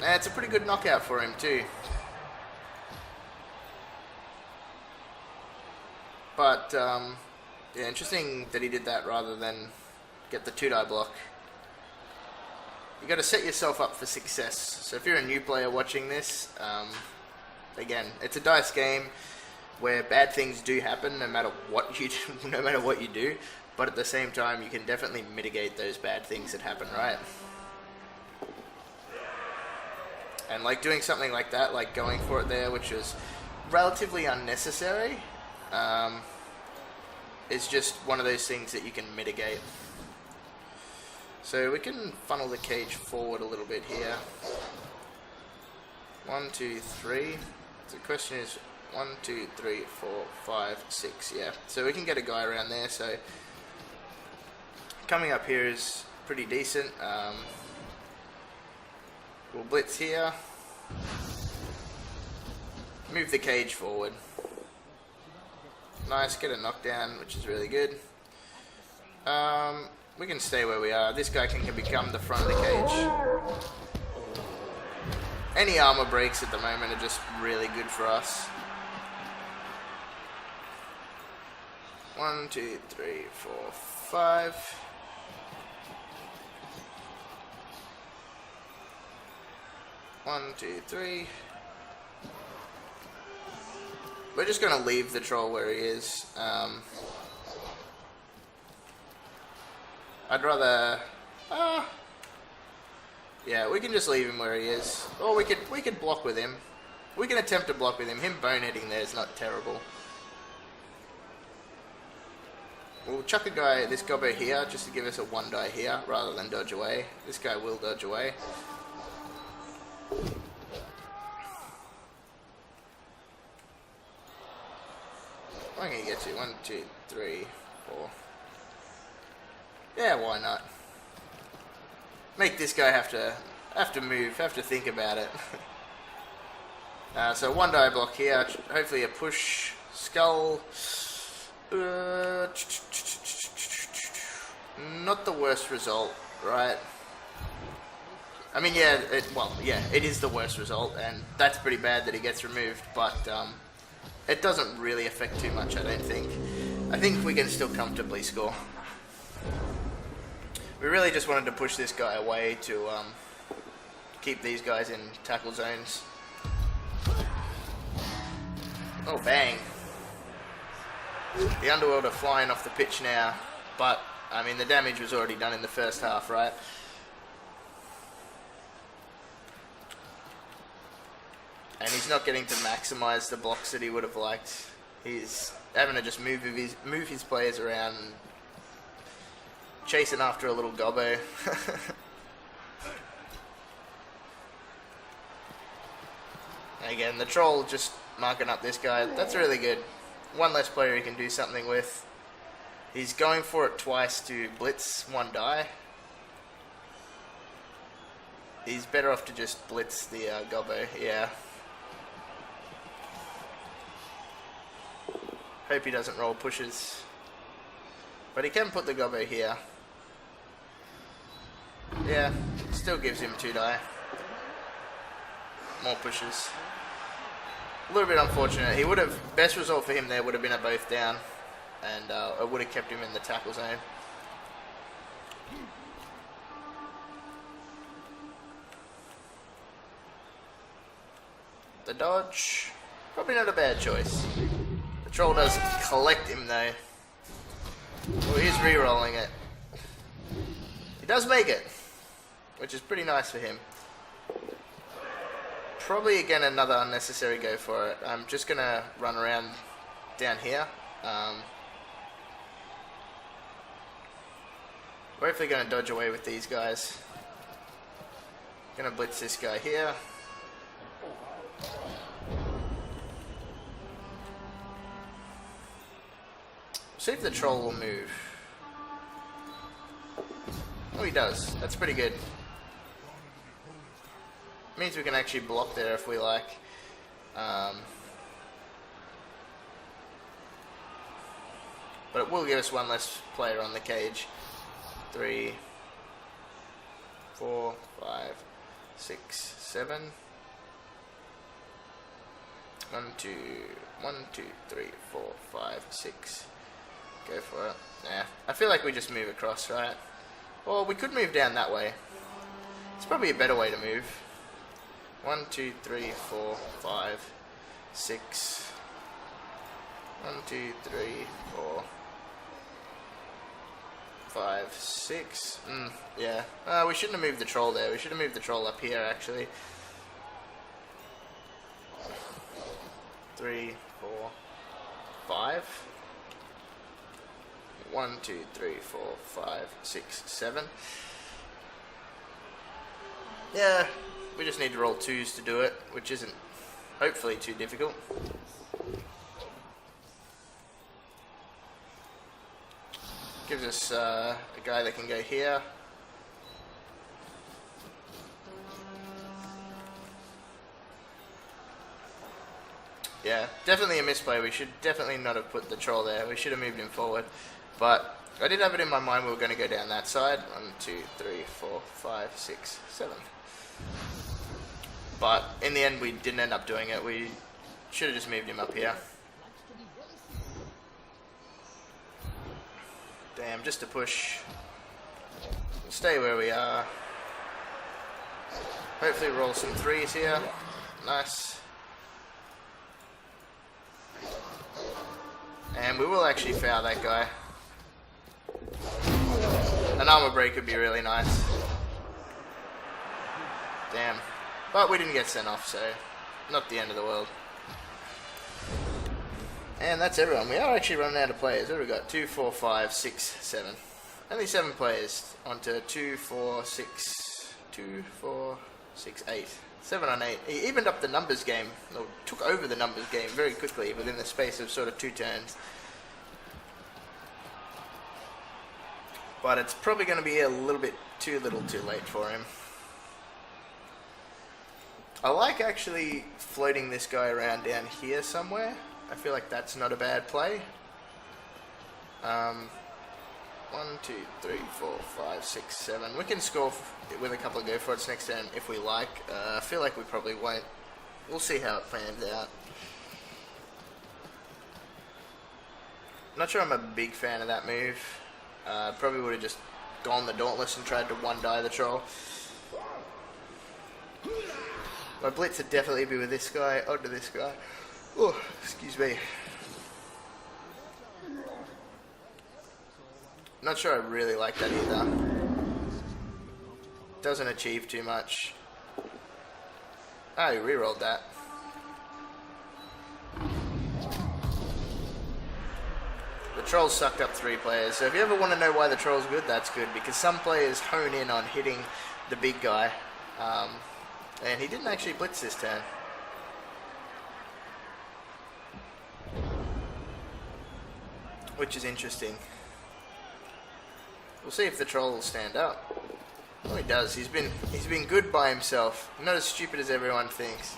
And it's a pretty good knockout for him too. But, yeah, interesting that he did that rather than get the 2-die block. You got to set yourself up for success. So if you're a new player watching this, again, it's a dice game where bad things do happen no matter what you do, no matter what you do. But at the same time, you can definitely mitigate those bad things that happen, right? And like doing something like that, like going for it there, which was relatively unnecessary, is just one of those things that you can mitigate. So we can funnel the cage forward a little bit here. 1, 2, 3. So the question is 1, 2, 3, 4, 5, 6. Yeah. So we can get a guy around there. So coming up here is pretty decent. We'll blitz here. Move the cage forward. Nice. Get a knockdown, which is really good. We can stay where we are. This guy can become the front of the cage. Any armor breaks at the moment are just really good for us. 1, 2, 3, 4, 5. One, 2, 3. We're just going to leave the troll where he is. I'd rather... yeah, we can just leave him where he is. Or we could block with him. We can attempt to block with him. Him boneheading there is not terrible. We'll chuck a guy, this gobbo here, just to give us a 1-die here, rather than dodge away. This guy will dodge away. I'm going to get you. 1, 2, 3, 4. Yeah, why not? Make this guy have to move, have to think about it. So 1-die block here. Hopefully a push skull. Not the worst result, right? I mean, yeah, it is the worst result, and that's pretty bad that he gets removed, but it doesn't really affect too much, I don't think. I think we can still comfortably score. We really just wanted to push this guy away to keep these guys in tackle zones. Oh, bang. The Underworld are flying off the pitch now, but, I mean, the damage was already done in the first half, right? And he's not getting to maximize the blocks that he would have liked. He's having to just move his players around, chasing after a little gobbo. Again, the troll just marking up this guy. That's really good. One less player he can do something with. He's going for it twice to blitz 1 die. He's better off to just blitz the gobbo, yeah. Hope he doesn't roll pushes. But he can put the gobbo here. Yeah, still gives him 2 die. More pushes. A little bit unfortunate. He would have, best result for him there would have been a both down. And it would have kept him in the tackle zone. The dodge, probably not a bad choice. The troll does collect him though. Well, he's re-rolling it. He does make it, which is pretty nice for him. Probably again another unnecessary go for it. I'm just gonna run around down here. We're hopefully gonna dodge away with these guys. Gonna blitz this guy here. See if the troll will move. Oh, he does. That's pretty good. Means we can actually block there if we like. But it will give us one less player on the cage. 3, 4, 5, 6, 7. 1, 2, 3, 4, 5, 6. Go for it. Yeah, I feel like we just move across, right? Or we could move down that way. It's probably a better way to move. 1, 2, 3, 4, 5, 6. 1, 2, 3, 4, 5, 6. Yeah. We shouldn't have moved the troll there. We should have moved the troll up here, actually. 3, 4, 5. 1, 2, 3, 4, 5, 6, 7. Yeah, we just need to roll 2s to do it, which isn't hopefully too difficult. Gives us a guy that can go here. Yeah, definitely a misplay. We should definitely not have put the troll there. We should have moved him forward. But I did have it in my mind we were going to go down that side. 1, 2, 3, 4, 5, 6, 7. But in the end we didn't end up doing it. We should have just moved him up here. Damn, just to push. We'll stay where we are. Hopefully roll some 3s here. Nice. And we will actually foul that guy. An armor break would be really nice. Damn. But we didn't get sent off, so not the end of the world. And that's everyone. We are actually running out of players. What have we got? 2, 4, 5, 6, 7. Only 7 players. On to 2, 4, 6, 2, 4, 6, 8. 7 on 8. He evened up the numbers game, or took over the numbers game very quickly within the space of sort of 2 turns. But it's probably going to be a little bit too little too late for him. I like actually floating this guy around down here somewhere. I feel like that's not a bad play. 1, 2, 3, 4, 5, 6, 7. We can score with a couple of go for it's next turn if we like. I feel like we probably won't. We'll see how it plans out. Not sure I'm a big fan of that move. Probably would have just gone the Dauntless and tried to 1-die the troll. My blitz would definitely be with this guy, onto this guy. Oh, excuse me. Not sure I really like that either. Doesn't achieve too much. Ah, he rerolled that. The troll sucked up 3 players. So if you ever want to know why the troll's good, that's good. Because some players hone in on hitting the big guy. And he didn't actually blitz this turn. Which is interesting. We'll see if the troll will stand up. Oh, he does. He's been good by himself. Not as stupid as everyone thinks.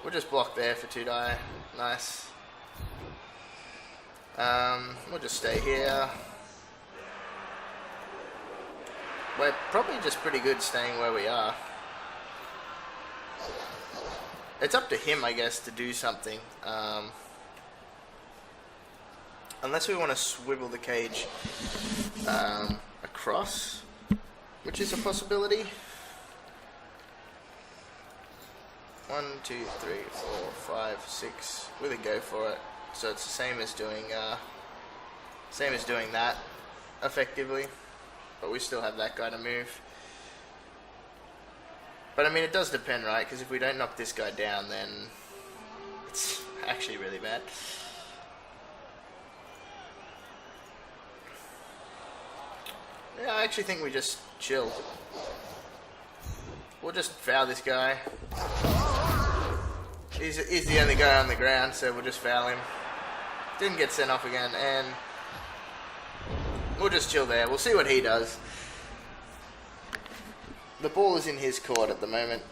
We'll just block there for 2 die. Nice. We'll just stay here. We're probably just pretty good staying where we are. It's up to him, I guess, to do something. Unless we want to swivel the cage across, which is a possibility. 1, 2, 3, 4, 5, 6. Really go for it. So it's the same as doing that, effectively. But we still have that guy to move. But I mean, it does depend, right? Because if we don't knock this guy down, then it's actually really bad. Yeah, I actually think we just chill. We'll just foul this guy. He's the only guy on the ground, so we'll just foul him. Didn't get sent off again, and we'll just chill there. We'll see what he does. The ball is in his court at the moment.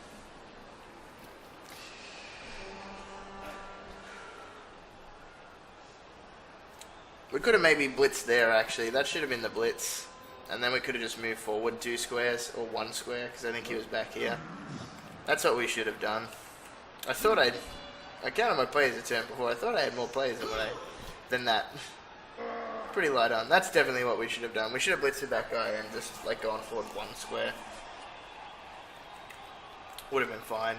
We could have maybe blitzed there, actually. That should have been the blitz. And then we could have just moved forward 2 squares, or 1 square, because I think he was back here. That's what we should have done. I counted my players a turn before. I thought I had more players than that. Pretty light on. That's definitely what we should have done. We should have blitzed that guy and just like gone forward 1 square. Would have been fine.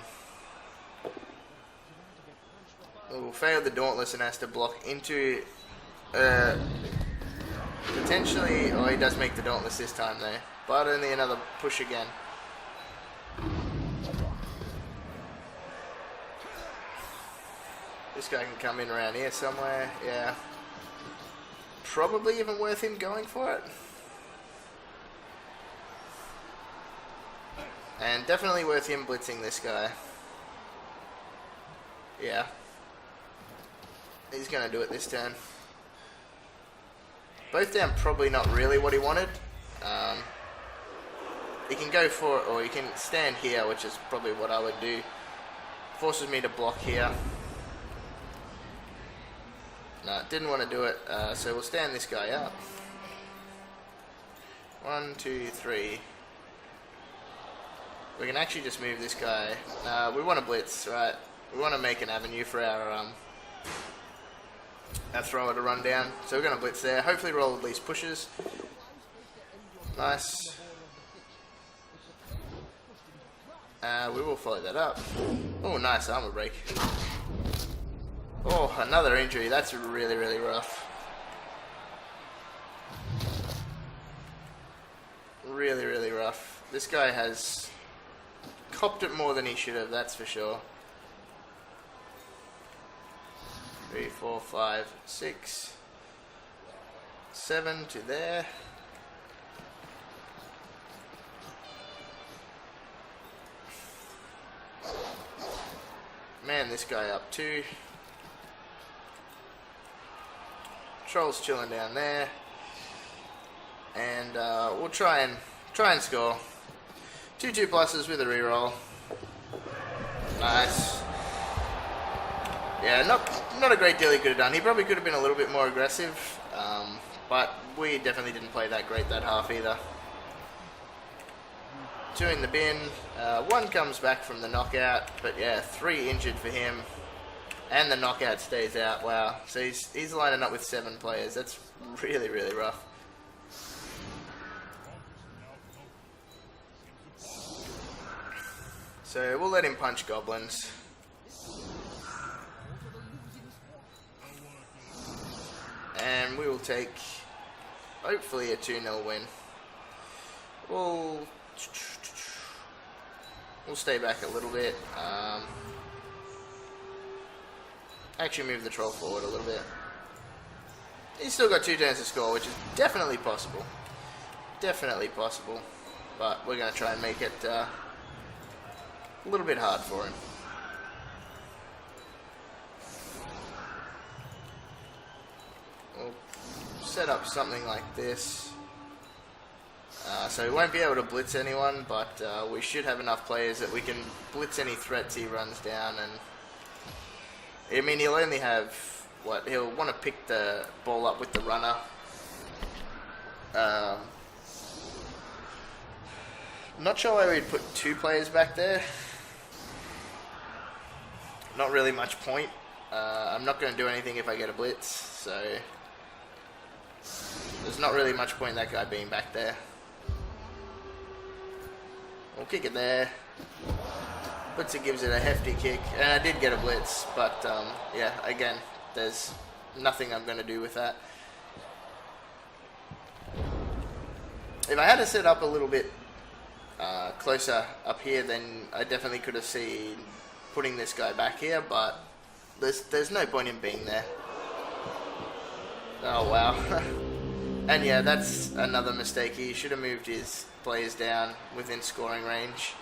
We'll fail the Dauntless and has to block into potentially. Oh, he does make the Dauntless this time though, but only another push again. This guy can come in around here somewhere. Yeah, probably even worth him going for it. And definitely worth him blitzing this guy. Yeah. He's going to do it this turn. Both down, probably not really what he wanted. He can go for it, or he can stand here, which is probably what I would do. Forces me to block here. No, didn't want to do it, so we'll stand this guy up. 1, 2, 3. We can actually just move this guy. We want to blitz, right? We want to make an avenue for our thrower to run down. So we're going to blitz there. Hopefully roll at least pushes. Nice. We will follow that up. Oh, nice armor break. Oh, another injury. That's really, really rough. Really, really rough. This guy has copped it more than he should have, that's for sure. 3, 4, 5, 6, 7 to there. Man, this guy up 2. Troll's chilling down there, and we'll try and score. 2 2+ with a reroll. Nice. Yeah, not a great deal he could have done. He probably could have been a little bit more aggressive, but we definitely didn't play that great that half either. 2 in the bin. 1 comes back from the knockout, but yeah, 3 injured for him. And the knockout stays out. Wow. So he's lining up with 7 players. That's really, really rough. So we'll let him punch goblins. And we will take, hopefully, a 2-0 win. We'll stay back a little bit. Actually move the troll forward a little bit. He's still got 2 turns to score, which is definitely possible. Definitely possible. But we're going to try and make it a little bit hard for him. We'll set up something like this. So we won't be able to blitz anyone, but we should have enough players that we can blitz any threats he runs down. And I mean, he'll only have what he'll want to pick the ball up with the runner. Not sure why we'd put 2 players back there. Not really much point. I'm not going to do anything if I get a blitz, so there's not really much point in that guy being back there. We'll kick it there. Blitzer gives it a hefty kick, and I did get a blitz, but yeah, again, there's nothing I'm going to do with that. If I had to set up a little bit closer up here, then I definitely could have seen putting this guy back here, but there's no point in being there. Oh wow. And yeah, that's another mistake. He should have moved his players down within scoring range.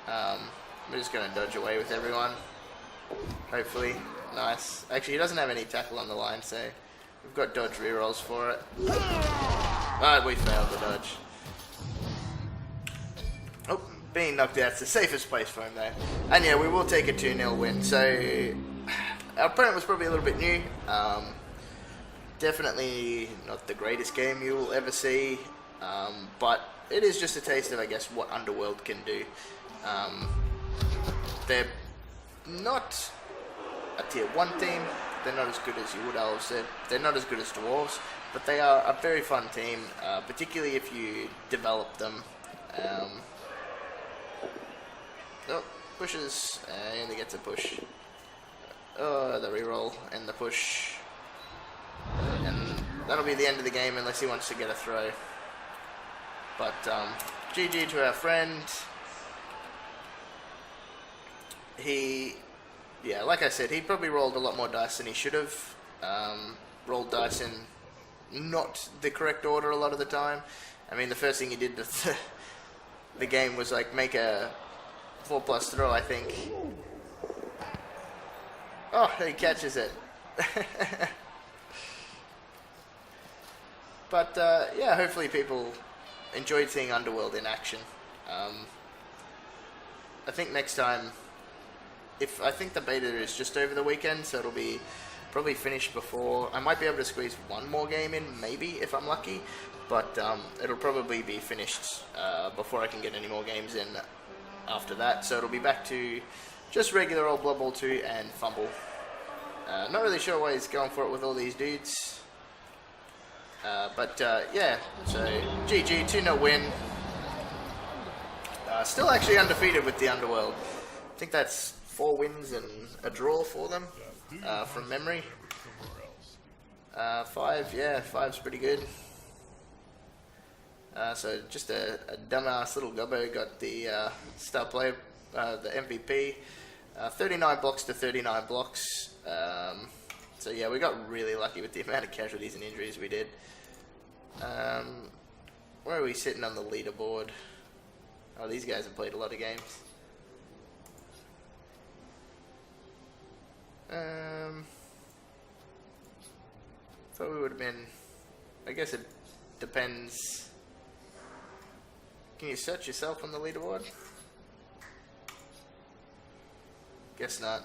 We're just going to dodge away with everyone. Hopefully. Nice. Actually, he doesn't have any tackle on the line, so we've got dodge rerolls for it. Alright, we failed the dodge. Oh, being knocked out's the safest place for him though. And yeah, we will take a 2-0 win. So, our opponent was probably a little bit new. Definitely not the greatest game you will ever see. But it is just a taste of, I guess, what Underworld can do. They're not a tier 1 team. They're not as good as you would have said. They're not as good as Dwarves, but they are a very fun team, particularly if you develop them. Oh, pushes, he only gets a push. Oh, the reroll and the push. And that'll be the end of the game unless he wants to get a throw. But GG to our friend. Yeah, like I said, he probably rolled a lot more dice than he should have. Rolled dice in not the correct order a lot of the time. I mean, the first thing he did with the game was like make a 4+ throw, I think. Oh, he catches it. But yeah, hopefully people enjoyed seeing Underworld in action. I think next time, I think the beta is just over the weekend, so it'll be probably finished before. I might be able to squeeze one more game in, maybe, if I'm lucky, but it'll probably be finished before I can get any more games in after that. So it'll be back to just regular old Blood Bowl 2 and Fumble. Not really sure why he's going for it with all these dudes. But yeah, so GG, 2-0 win. Still actually undefeated with the Underworld. I think that's 4 wins and a draw for them, from memory. 5, yeah, 5's pretty good. So just a dumbass little gobbo got the star player, the MVP. 39 blocks to 39 blocks. So yeah, we got really lucky with the amount of casualties and injuries we did. Where are we sitting on the leaderboard? Oh, these guys have played a lot of games. Thought we would have been. I guess it depends. Can you search yourself on the leaderboard? Guess not.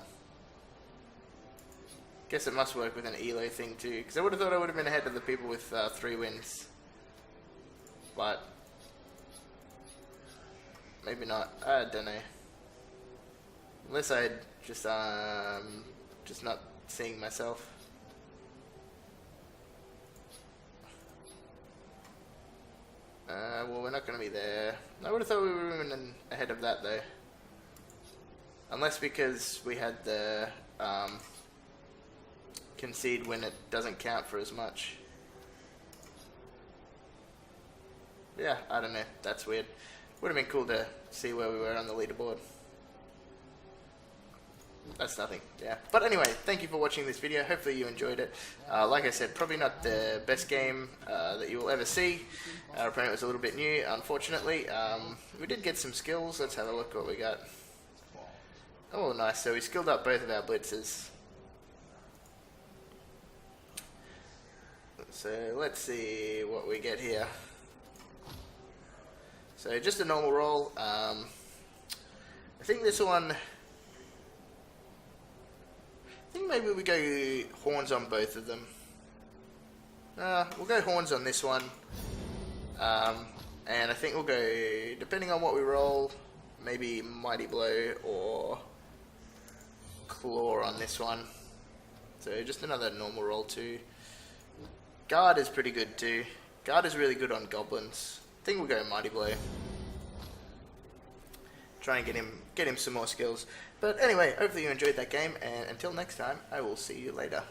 Guess it must work with an ELO thing too, because I would have thought I would have been ahead of the people with 3 wins. But maybe not. I don't know. Unless I just not seeing myself. Well, we're not going to be there. I would have thought we would have been ahead of that though. Unless because we had the concede when it doesn't count for as much. Yeah, I don't know. That's weird. Would have been cool to see where we were on the leaderboard. That's nothing, yeah. But anyway, thank you for watching this video. Hopefully you enjoyed it. Like I said, probably not the best game that you will ever see. Our opponent was a little bit new, unfortunately. We did get some skills. Let's have a look what we got. Oh, nice. So we skilled up both of our blitzers. So let's see what we get here. So just a normal roll. I think this one, I think maybe we go horns on both of them. We'll go horns on this one. And I think we'll go, depending on what we roll, maybe Mighty Blow or Claw on this one. So just another normal roll too. Guard is pretty good too. Guard is really good on goblins. I think we'll go Mighty Blow. Try and get him some more skills. But anyway, hopefully you enjoyed that game, and until next time, I will see you later.